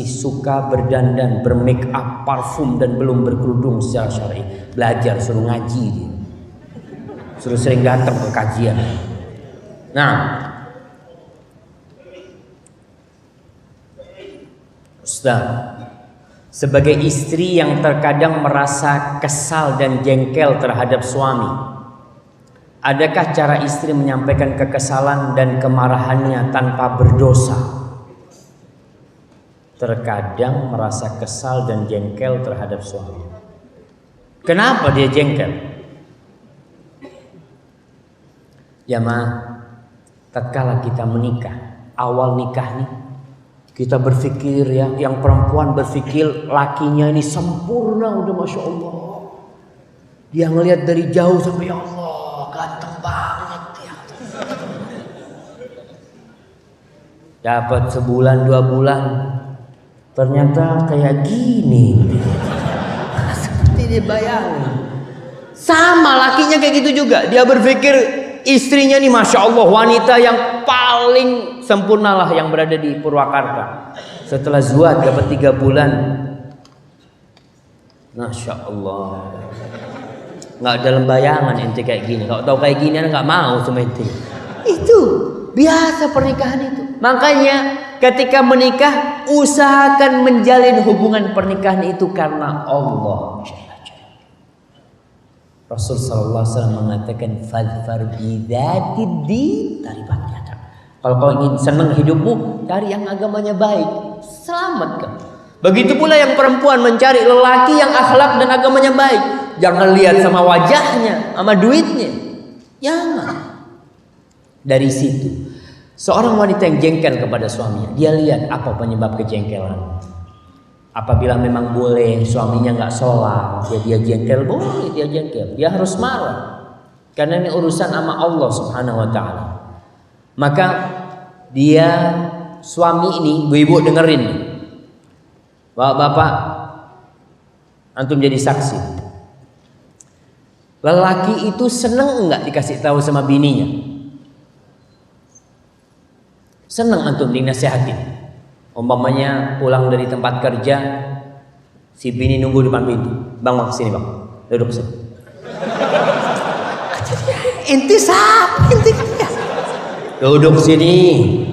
[SPEAKER 2] suka berdandan, bermake up, parfum dan belum berkerudung secara syar'i? Belajar, suruh ngaji dia. Suruh sering datang ke kajian. Nah, Ustaz, sebagai istri yang terkadang merasa kesal dan jengkel terhadap suami, adakah cara istri menyampaikan kekesalan dan kemarahannya tanpa berdosa? Terkadang merasa kesal dan jengkel terhadap suami. Kenapa dia jengkel? Ya tatkala kita menikah, awal nikah nih, kita berpikir ya, yang perempuan berpikir lakinya ini sempurna, udah Masya Allah. Dia ngelihat dari jauh sampai ya Allah, ganteng banget ya. Dapat sebulan 2 bulan, ternyata kayak gini. Seperti dibayangin. Sama lakinya kayak gitu juga. Dia berpikir istrinya nih Masya Allah, wanita yang paling sempurna lah yang berada di Purwakarta. Setelah zuat dapat 3 bulan, Masya Allah, nggak dalam bayangan ente kayak gini. Kalau tahu kayak gini nggak mau sama ente. Itu biasa pernikahan itu. Makanya ketika menikah usahakan menjalin hubungan pernikahan itu karena Allah. Rasul sallallahu alaihi wasallam mengatakan fadfar bidzatid din taribat yadak. Kalau kau ingin senang hidupmu, cari yang agamanya baik, selamatkan. Begitu pula yang perempuan mencari lelaki yang akhlak dan agamanya baik. Jangan lihat sama wajahnya, sama duitnya. Jangan. Dari situ, seorang wanita yang jengkel kepada suaminya, dia lihat apa penyebab kejengkelan. Apabila memang boleh suaminya nggak sholat, ya dia jengkel, boleh dia jengkel. Dia harus marah, karena ini urusan sama Allah Subhanahu Wa Taala. Maka dia suami ini, ibu-ibu dengerin, bapak-bapak, antum jadi saksi. Lelaki itu seneng nggak dikasih tahu sama bininya? Seneng antum dinasihatin. Umpamanya pulang dari tempat kerja, si bini nunggu depan pintu. Bang, sini bang, duduk sini. Inti siapa? Inti duduk sini.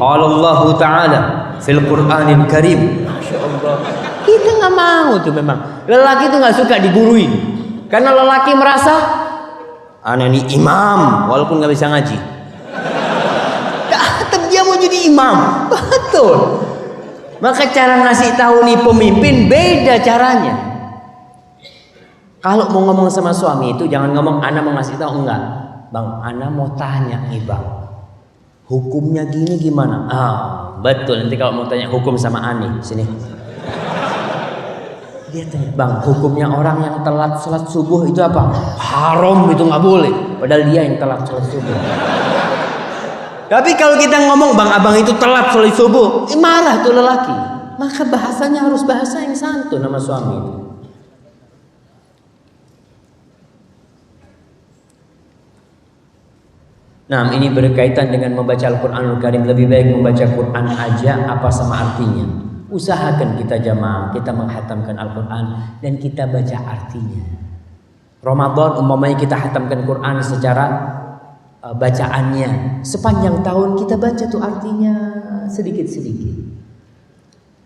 [SPEAKER 2] Qala Allah Ta'ala fil Qur'anil Karim. Masya Allah. Kita nggak mau tuh memang. Lelaki itu nggak suka diguruin. Karena lelaki merasa ana ini imam walaupun nggak bisa ngaji. Tetap dia mau jadi imam. Betul. Maka cara ngasih tahu nih pemimpin beda caranya. Kalau mau ngomong sama suami itu jangan ngomong ana mau ngasih tahu, enggak. Bang, ana mau tanya nih bang, hukumnya gini gimana? Betul, nanti kalau mau tanya hukum sama Ani, sini. Dia tanya, bang, hukumnya orang yang telat sholat subuh itu apa? Haram, itu nggak boleh. Padahal dia yang telat sholat subuh. Tapi kalau kita ngomong bang abang itu telat sholat subuh, marah tuh lelaki. Maka bahasanya harus bahasa yang santun sama suami itu. Nah, ini berkaitan dengan membaca Al-Quranul Karim. Lebih baik membaca Quran aja apa sama artinya. Usahakan kita jamaah, kita menghatamkan Al-Quran dan kita baca artinya. Ramadan umpamanya kita hatamkan Quran secara bacaannya. Sepanjang tahun kita baca tuh artinya sedikit-sedikit.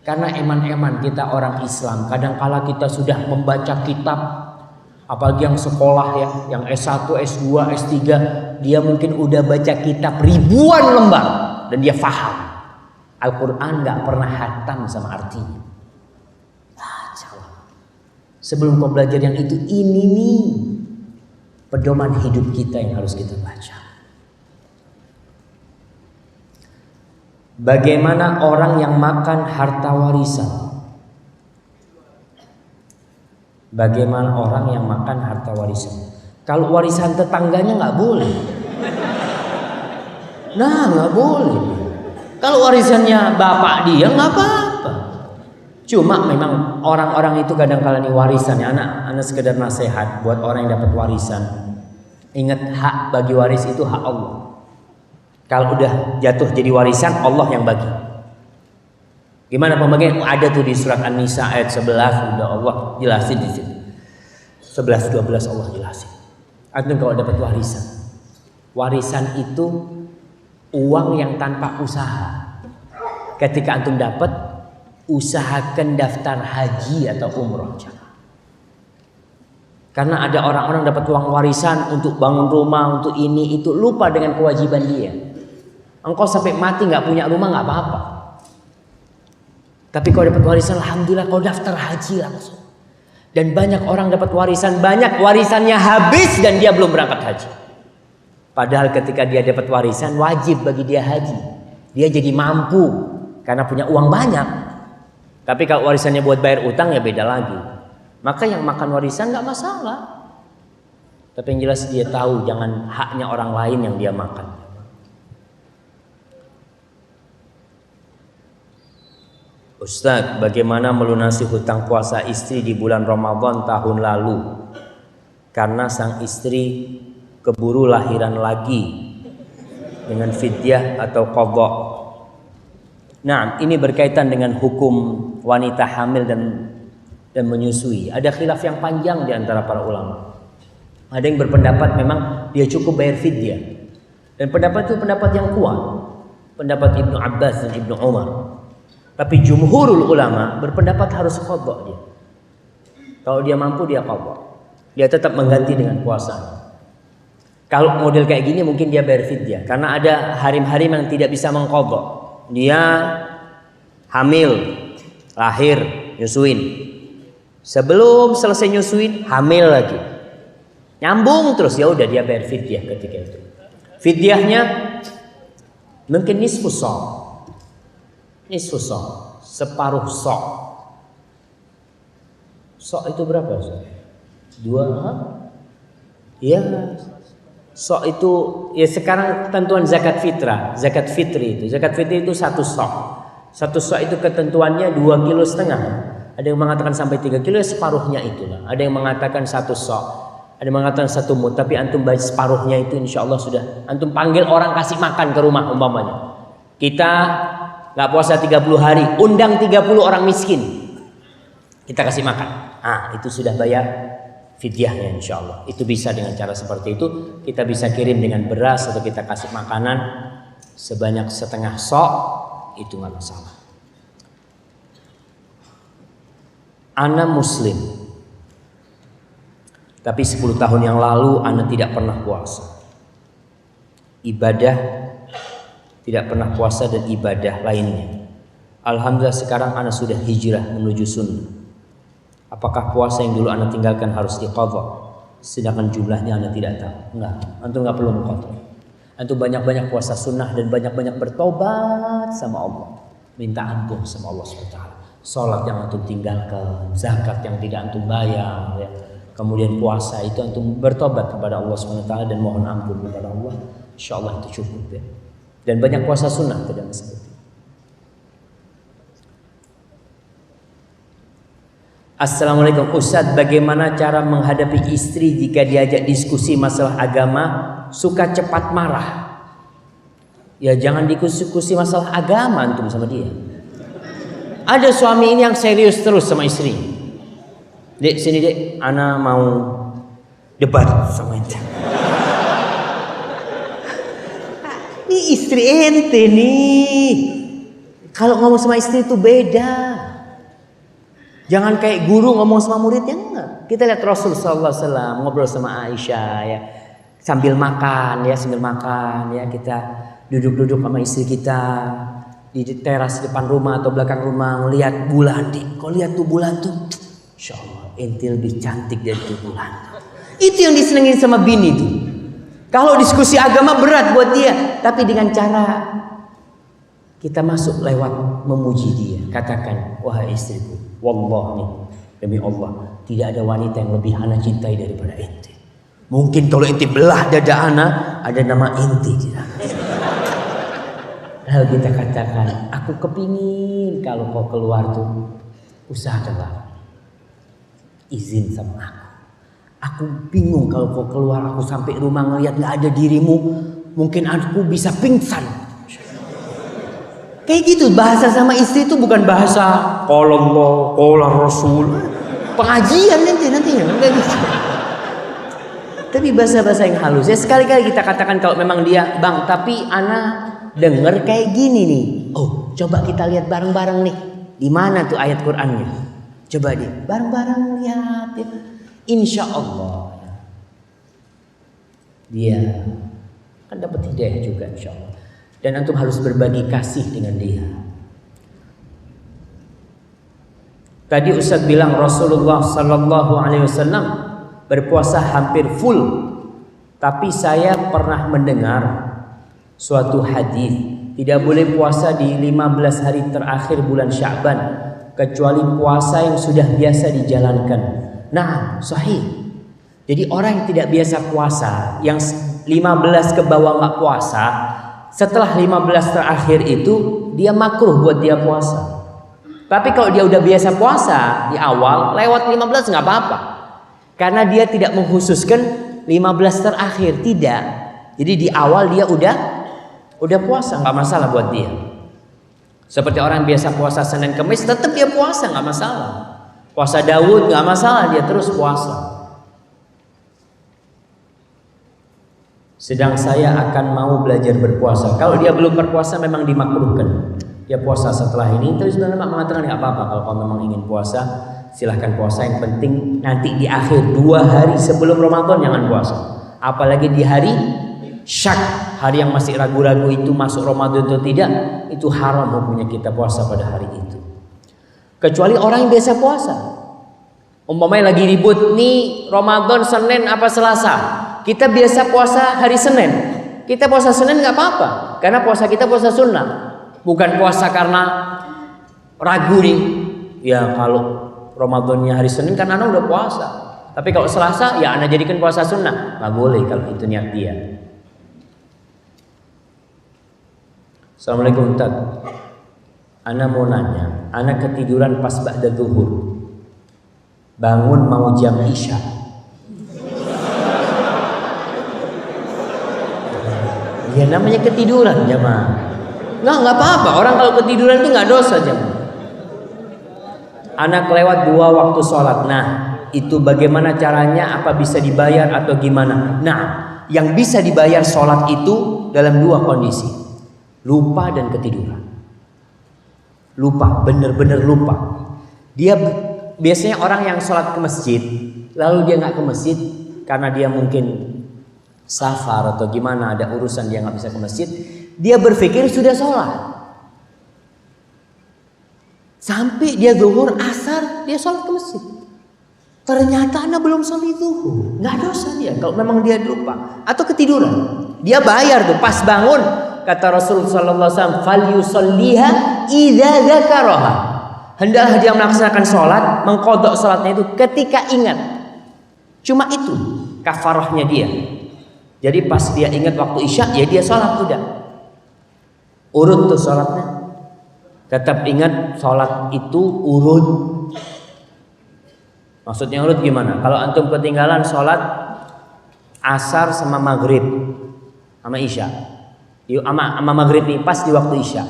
[SPEAKER 2] Karena eman-eman kita orang Islam, kadangkala kita sudah membaca kitab, apalagi yang sekolah ya, yang S1, S2, S3, dia mungkin udah baca kitab ribuan lembar dan dia faham. Al-Quran gak pernah hatam sama artinya. Bacalah. Sebelum kau belajar yang itu, ini nih pedoman hidup kita yang harus kita baca. Bagaimana orang yang makan harta warisan? Bagaimana orang yang makan harta warisan? Kalau warisan tetangganya nggak boleh. Nah, nggak boleh. Kalau warisannya bapak dia nggak apa-apa. Cuma memang orang-orang itu kadang-kala nih warisannya, anak sekedar nasihat buat orang yang dapat warisan. Ingat, hak bagi waris itu hak Allah. Kalau udah jatuh jadi warisan, Allah yang bagi. Gimana pembagian? Ada tuh di surat An-Nisa ayat 11, udah Allah jelasin di situ. 11 12 Allah jelasin. Antum kalau dapat warisan. Warisan itu uang yang tanpa usaha. Ketika antum dapat, usahakan daftar haji atau umroh. Karena ada orang-orang dapat uang warisan untuk bangun rumah, untuk ini itu, lupa dengan kewajiban dia. Engkau sampai mati nggak punya rumah nggak apa-apa. Tapi kalau dapat warisan, alhamdulillah kau daftar haji langsung. Dan banyak orang dapat warisan, banyak warisannya habis dan dia belum berangkat haji. Padahal ketika dia dapat warisan, wajib bagi dia haji. Dia jadi mampu karena punya uang banyak. Tapi kalau warisannya buat bayar utang ya beda lagi. Maka yang makan warisan nggak masalah. Tapi yang jelas dia tahu jangan haknya orang lain yang dia makan. Ustaz, bagaimana melunasi hutang puasa istri di bulan Ramadan tahun lalu? Karena sang istri keburu lahiran lagi dengan fidyah atau qadha. Nah, ini berkaitan dengan hukum wanita hamil dan menyusui. Ada khilaf yang panjang di antara para ulama. Ada yang berpendapat memang dia cukup bayar fidyah. Dan pendapat itu pendapat yang kuat. Pendapat Ibnu Abbas dan Ibnu Umar. Tapi jumhurul ulama berpendapat harus qadha dia. Kalau dia mampu dia qadha. Dia tetap mengganti dengan puasa. Kalau model kayak gini mungkin dia bayar fidyah. Karena ada harim-harim yang tidak bisa mengqadha. Dia hamil, lahir, nyusuin. Sebelum selesai nyusuin, hamil lagi. Nyambung terus, ya udah dia bayar fidyah ketika itu. Fidyahnya mungkin nisfu sa'. Nisfu sa', separuh sa'. Sa' itu berapa? 2? Ya. Sa' itu ya sekarang ketentuan zakat fitrah, zakat fitri itu. Zakat fitri itu 1 sa'. 1 sa' itu ketentuannya 2,5 kilo. Ada yang mengatakan sampai 3 kilo, ya separuhnya itulah. Ada yang mengatakan 1 sa'. Ada yang mengatakan 1 mud. Tapi antum baca separuhnya itu insya Allah sudah. Antum panggil orang kasih makan ke rumah umpamanya. Kita nggak puasa 30 hari, undang 30 orang miskin. Kita kasih makan. Itu sudah bayar fidyahnya insya Allah. Itu bisa dengan cara seperti itu. Kita bisa kirim dengan beras atau kita kasih makanan sebanyak setengah sa'. Itu nggak masalah. Ana muslim. Tapi 10 tahun yang lalu ana tidak pernah puasa. Ibadah tidak pernah puasa dan ibadah lainnya. Alhamdulillah sekarang ana sudah hijrah menuju sunnah. Apakah puasa yang dulu ana tinggalkan harus diqadha? Sedangkan jumlahnya ana tidak tahu. Enggak, antum enggak perlu mengqadha. Antum banyak-banyak puasa sunnah dan banyak-banyak bertobat sama Allah. Minta ampun sama Allah SWT. Salat yang antum tinggalkan, zakat yang tidak antum bayar, ya. Kemudian puasa itu antum bertobat kepada Allah SWT dan mohon ampun kepada Allah. Insyaallah itu cukup ya. Dan banyak puasa sunnah tidak seperti itu. Assalamualaikum Ustadz, bagaimana cara menghadapi istri jika diajak diskusi masalah agama suka cepat marah? Ya jangan diskusi masalah agama antum sama dia. Ada suami ini yang serius terus sama istri. Dek sini dek, ana mau debat sama ente. Ini istri ente nih. Kalau ngomong sama istri itu beda. Jangan kayak guru ngomong sama muridnya, enggak. Kita lihat Rasul sallallahu alaihi wasallam ngobrol sama Aisyah ya. Sambil makan ya, kita duduk-duduk sama istri kita di teras depan rumah atau belakang rumah ngelihat bulan. Kau lihat tuh bulan tuh. Insyaallah ente lebih cantik dari tuh bulan. Itu yang disenengin sama bini tuh. Kalau diskusi agama berat buat dia, tapi dengan cara kita masuk lewat memuji dia. Katakan, wahai istriku, wallahi demi Allah, tidak ada wanita yang lebih ana cintai daripada ente. Mungkin kalau ente belah dada ana, ada nama ente di dalam. Lalu kita katakan, aku kepingin kalau kau keluar tuh, usahakanlah izin sama aku. Aku bingung kalau kau keluar, aku sampai rumah ngeliat gak ada dirimu, mungkin aku bisa pingsan. Kayak gitu, bahasa sama istri itu bukan bahasa qala Allah, qala Rasul, pengajian nantinya, enggak gitu. Tapi bahasa-bahasa yang halus. Ya sekali-kali kita katakan kalau memang dia, bang, tapi ana denger kayak gini nih. Oh, coba kita lihat bareng-bareng nih. Di mana tuh ayat Qur'annya? Coba deh, bareng-bareng lihat ya. Insya Allah dia akan dapat hidayah juga insya Allah. Dan antum harus berbagi kasih dengan dia. Tadi Ustaz bilang Rasulullah Sallallahu Alaihi Wasallam berpuasa hampir full. Tapi saya pernah mendengar suatu hadis tidak boleh puasa di 15 hari terakhir bulan Sya'ban kecuali puasa yang sudah biasa dijalankan. Nah, sahih. Jadi orang yang tidak biasa puasa, yang 15 ke bawah nggak puasa, setelah 15 terakhir itu dia makruh buat dia puasa. Tapi kalau dia udah biasa puasa di awal, lewat 15 nggak apa-apa. Karena dia tidak mengkhususkan 15 terakhir, tidak. Jadi di awal dia udah puasa, nggak masalah buat dia. Seperti orang biasa puasa Senin Kemis, tetap dia puasa, nggak masalah. Puasa Daud nggak masalah, dia terus puasa. Sedang saya akan mau belajar berpuasa. Kalau dia belum berpuasa memang dimakruhkan. Dia puasa setelah ini. Tapi sebenarnya mengatakan nggak apa-apa kalau kamu memang ingin puasa, silahkan puasa. Yang penting nanti di akhir 2 hari sebelum Ramadan jangan puasa. Apalagi di hari syak, hari yang masih ragu-ragu itu masuk Ramadan atau tidak, itu haram hukumnya kita puasa pada hari itu. Kecuali orang yang biasa puasa. Umpamanya lagi ribut nih Ramadan Senin apa Selasa, kita biasa puasa hari Senin, kita puasa Senin nggak apa-apa, karena puasa kita puasa sunnah, bukan puasa karena ragu nih. Ya kalau Ramadannya hari Senin kan anak udah puasa, tapi kalau Selasa ya anak jadikan puasa sunnah, nggak boleh kalau itu niat dia. Assalamualaikum Ustaz. Ana mau nanya, ana ketiduran pas ba'da zuhur, bangun mau jam isya. Ya namanya ketiduran jemaah. Nggak apa-apa. Orang kalau ketiduran itu nggak dosa jemaah. Anak lewat 2 waktu sholat. Nah itu bagaimana caranya? Apa bisa dibayar atau gimana? Nah yang bisa dibayar sholat itu dalam 2 kondisi. Lupa dan ketiduran. Lupa, bener-bener lupa. Dia biasanya orang yang sholat ke masjid, lalu dia nggak ke masjid karena dia mungkin safar atau gimana, ada urusan dia nggak bisa ke masjid. Dia berpikir sudah sholat. Sampai dia zuhur, asar, dia sholat ke masjid. Ternyata anak belum sholat zuhur. Nggak dosa dia kalau memang dia lupa atau ketiduran. Dia bayar tuh pas bangun. Kata Rasulullah SAW, falyusalliha idza dzakaraha. Hendaklah dia melaksanakan sholat, mengqadha sholatnya itu ketika ingat. Cuma itu kafarahnya dia. Jadi pas dia ingat waktu isya, ya dia sholat udah. Urut tuh sholatnya. Tetap ingat sholat itu urut. Maksudnya urut gimana? Kalau antum ketinggalan sholat asar sama maghrib sama isya, sama maghrib nih pas di waktu isya,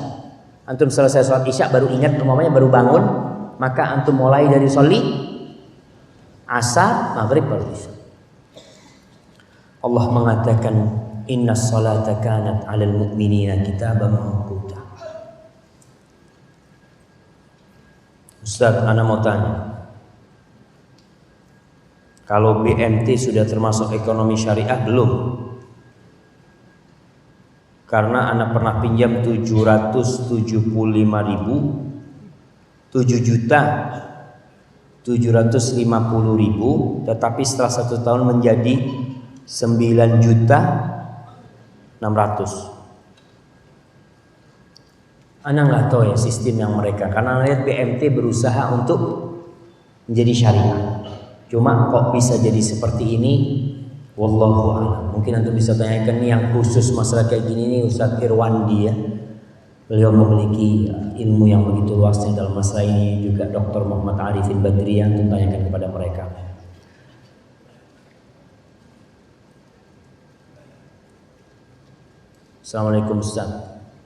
[SPEAKER 2] antum selesai sholat isya baru ingat umpamanya baru bangun, maka antum mulai dari sholi asar maghrib baru isya. Allah mengatakan innas salata kanat 'alal mu'minina kitaban mawquta. Ustaz, ana mau tanya. Kalau BMT sudah termasuk ekonomi syariah belum? Karena ana pernah pinjam 775.000, 7.750.000, tetapi setelah 1 tahun menjadi 9.600.000. Ana nggak tahu ya sistem yang mereka, karena lihat BMT berusaha untuk menjadi syariah. Cuma kok bisa jadi seperti ini? Wallahu a'lam. Mungkin antum bisa tanyakan nih yang khusus masalah kayak gini nih Ustaz Irwandi ya. Beliau memiliki ilmu yang begitu luasnya dalam masalah ini, juga Dr. Muhammad Arifin Badri yang tanyakan kepada mereka. Assalamualaikum Ustaz.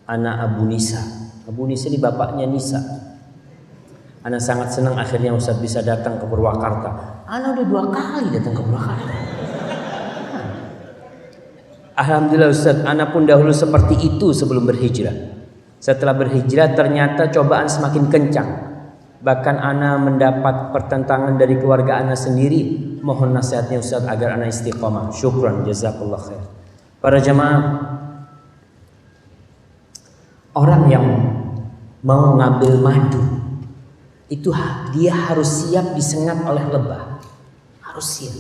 [SPEAKER 2] Ana Abu Nisa. Abu Nisa ini bapaknya Nisa. Ana sangat senang akhirnya Ustaz bisa datang ke Purwakarta. Ana udah 2 kali datang ke Purwakarta. Alhamdulillah Ustaz, ana pun dahulu seperti itu sebelum berhijrah. Setelah berhijrah ternyata cobaan semakin kencang. Bahkan ana mendapat pertentangan dari keluarga ana sendiri. Mohon nasihatnya Ustaz agar ana istiqamah. Syukran, jazakallah khair. Para jamaah, orang yang mau ngambil madu itu dia harus siap disengat oleh lebah, harus siap.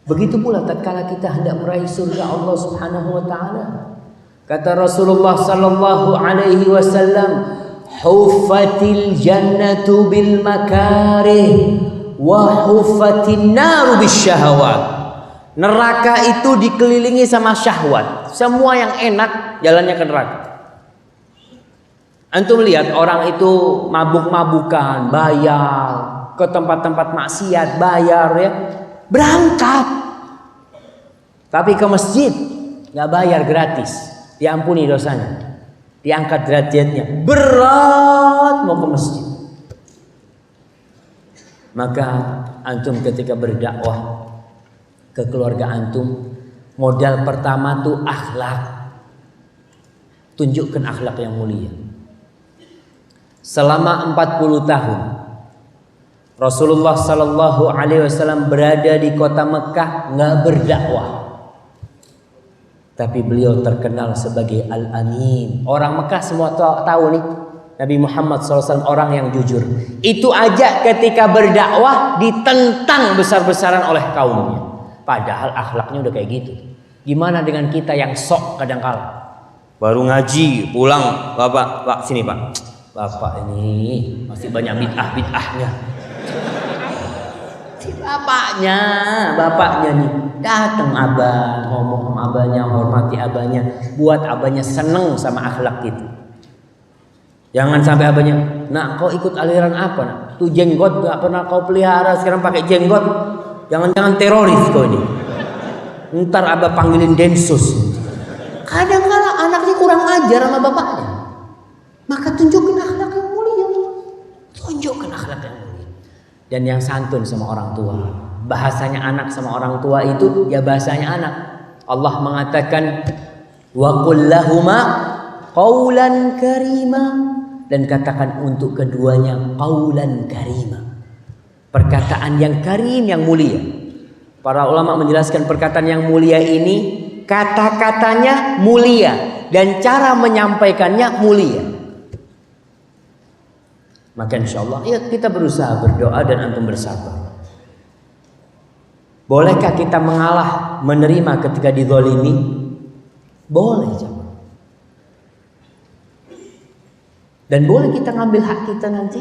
[SPEAKER 2] Begitu pula tatkala kita hendak meraih surga Allah Subhanahu wa taala. Kata Rasulullah sallallahu alaihi wasallam, "Huffatil jannatu bil makarih wa huffatin naru bisyahawat." Neraka itu dikelilingi sama syahwat. Semua yang enak jalannya ke neraka. Antum lihat orang itu mabuk-mabukan, bayar, ke tempat-tempat maksiat, bayar ya, berangkat. Tapi ke masjid nggak bayar, gratis, diampuni dosanya, diangkat derajatnya. Berat mau ke masjid. Maka antum ketika berdakwah ke keluarga antum, modal pertama tuh akhlak. Tunjukkan akhlak yang mulia. Selama 40 tahun Rasulullah sallallahu alaihi wasallam berada di kota Mekah nggak berdakwah. Tapi beliau terkenal sebagai Al-Amin. Orang Mekah semua tahu nih, Nabi Muhammad SAW orang yang jujur. Itu aja ketika berdakwah ditentang besar-besaran oleh kaumnya. Padahal akhlaknya udah kayak gitu. Gimana dengan kita yang sok kadang-kala? Baru ngaji, pulang, Pak, sini Pak. Bapak ini masih banyak bid'ah-bid'ahnya. Si bapaknya nih datang abah, ngomong sama abahnya, hormati abahnya, buat abahnya seneng sama akhlak itu. Jangan sampai abahnya, nak kau ikut aliran apa nak? Tuh jenggot gak pernah kau pelihara, sekarang pakai jenggot. Jangan-jangan teroris kau ini. Ntar abah panggilin Densus. Kadang-kala anaknya kurang ajar sama bapaknya. Maka tunjukkan akhlak yang mulia. Tunjukkan akhlak yang mulia. Dan yang santun sama orang tua. Bahasanya anak sama orang tua itu ya bahasanya anak. Allah mengatakan wa qul lahuma qaulan karima, dan katakan untuk keduanya qaulan karima. Perkataan yang karim, yang mulia. Para ulama menjelaskan perkataan yang mulia ini kata-katanya mulia dan cara menyampaikannya mulia. Maka insya Allah ya kita berusaha berdoa dan antum bersabar. Bolehkah kita mengalah, menerima ketika dizalimi? Boleh, jemaah. Dan boleh kita ngambil hak kita nanti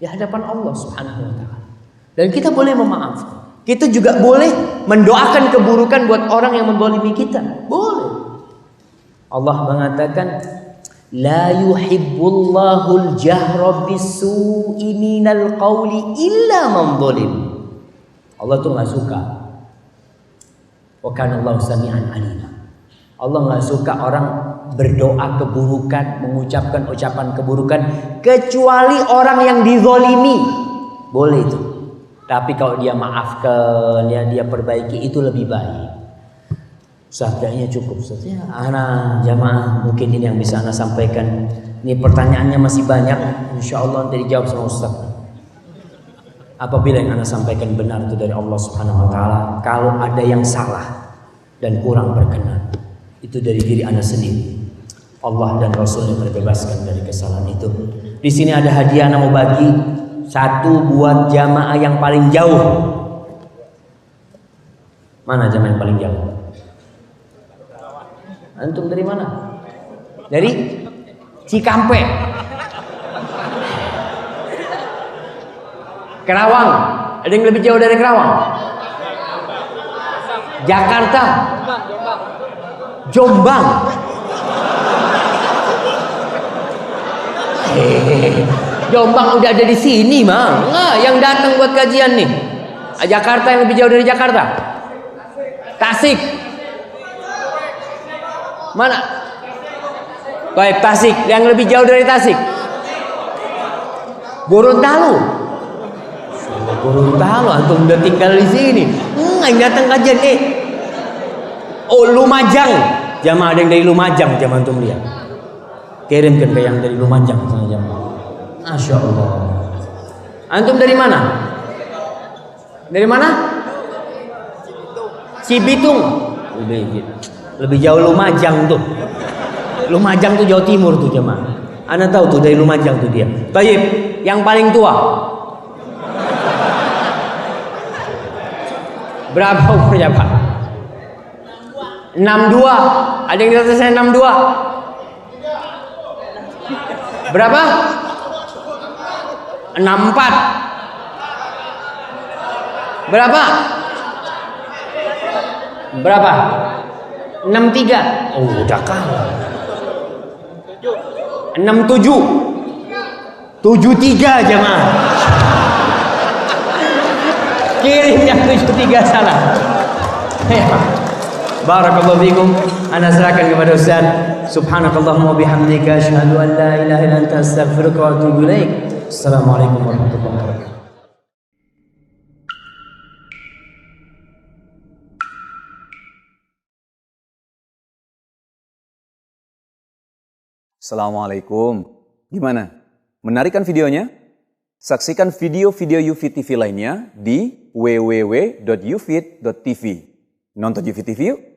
[SPEAKER 2] di hadapan Allah Subhanahu wa taala. Dan kita boleh memaafkan. Kita juga boleh mendoakan keburukan buat orang yang menzalimi kita. Boleh. Allah mengatakan la yuhibbullahul jahra bisu'i minal qawli illa man zalim. Allah tuh nggak suka. Wa kana Allahu sami'an alima. Allah nggak suka orang berdoa keburukan, mengucapkan ucapan keburukan kecuali orang yang dizolimi. Boleh itu. Tapi kalau dia maafkan, ya dia perbaiki, itu lebih baik. Ustaz, kayaknya cukup Ustaz. Ya, anak jamaah mungkin ini yang bisa anak sampaikan. Ini pertanyaannya masih banyak. Insya Allah nanti dijawab sama Ustaz. Apabila yang anak sampaikan benar itu dari Allah Subhanahu Wa Taala. Kalau ada yang salah dan kurang berkenan, itu dari diri anak sendiri. Allah dan Rasulnya terbebaskan dari kesalahan itu. Di sini ada hadiah anak mau bagi. Satu buat jamaah yang paling jauh. Mana jamaah yang paling jauh? Antum dari mana? Dari Cikampek, Kerawang. Ada yang lebih jauh dari Kerawang? Jakarta, Jombang. Jombang udah ada di sini, Mang. Nah, yang datang buat kajian nih. Jakarta yang lebih jauh dari Jakarta? Tasik. Mana? Baik, Tasik. Yang lebih jauh dari Tasik? Gorontalo. Gorontalo, antum udah tinggal di sini. Yang datang kajian nih. Oh, Lumajang. Jamaah ada yang dari Lumajang, jamaah antum lihat. Kirimkan ke yang dari Lumajang sama jamaah. Masya Allah. Antum dari mana? Dari mana? Cibitung. Lebih jauh Lumajang tuh. Lumajang tuh Jawa Timur tuh jemaah. Anda tahu tuh dari Lumajang tuh dia. Baik, yang paling tua. Berapa umurnya Pak? 62. Ada yang di atas saya 62? Berapa? 64. Berapa? Berapa? 63. Oh, udah kalah. 67. 73 jemaah. Kirim yang 73 salah. Barakallahu fikum. Ana serahkan kepada Ustaz. Subhanakallahumma bihamdika asyhadu an la ilaha illa anta astaghfiruka wa atubu ilaik. Assalamualaikum warahmatullahi wabarakatuh.
[SPEAKER 4] Assalamualaikum. Gimana? Menarik kan videonya? Saksikan video-video UFIT TV lainnya di www.ufit.tv. Nonton UFIT TV yuk!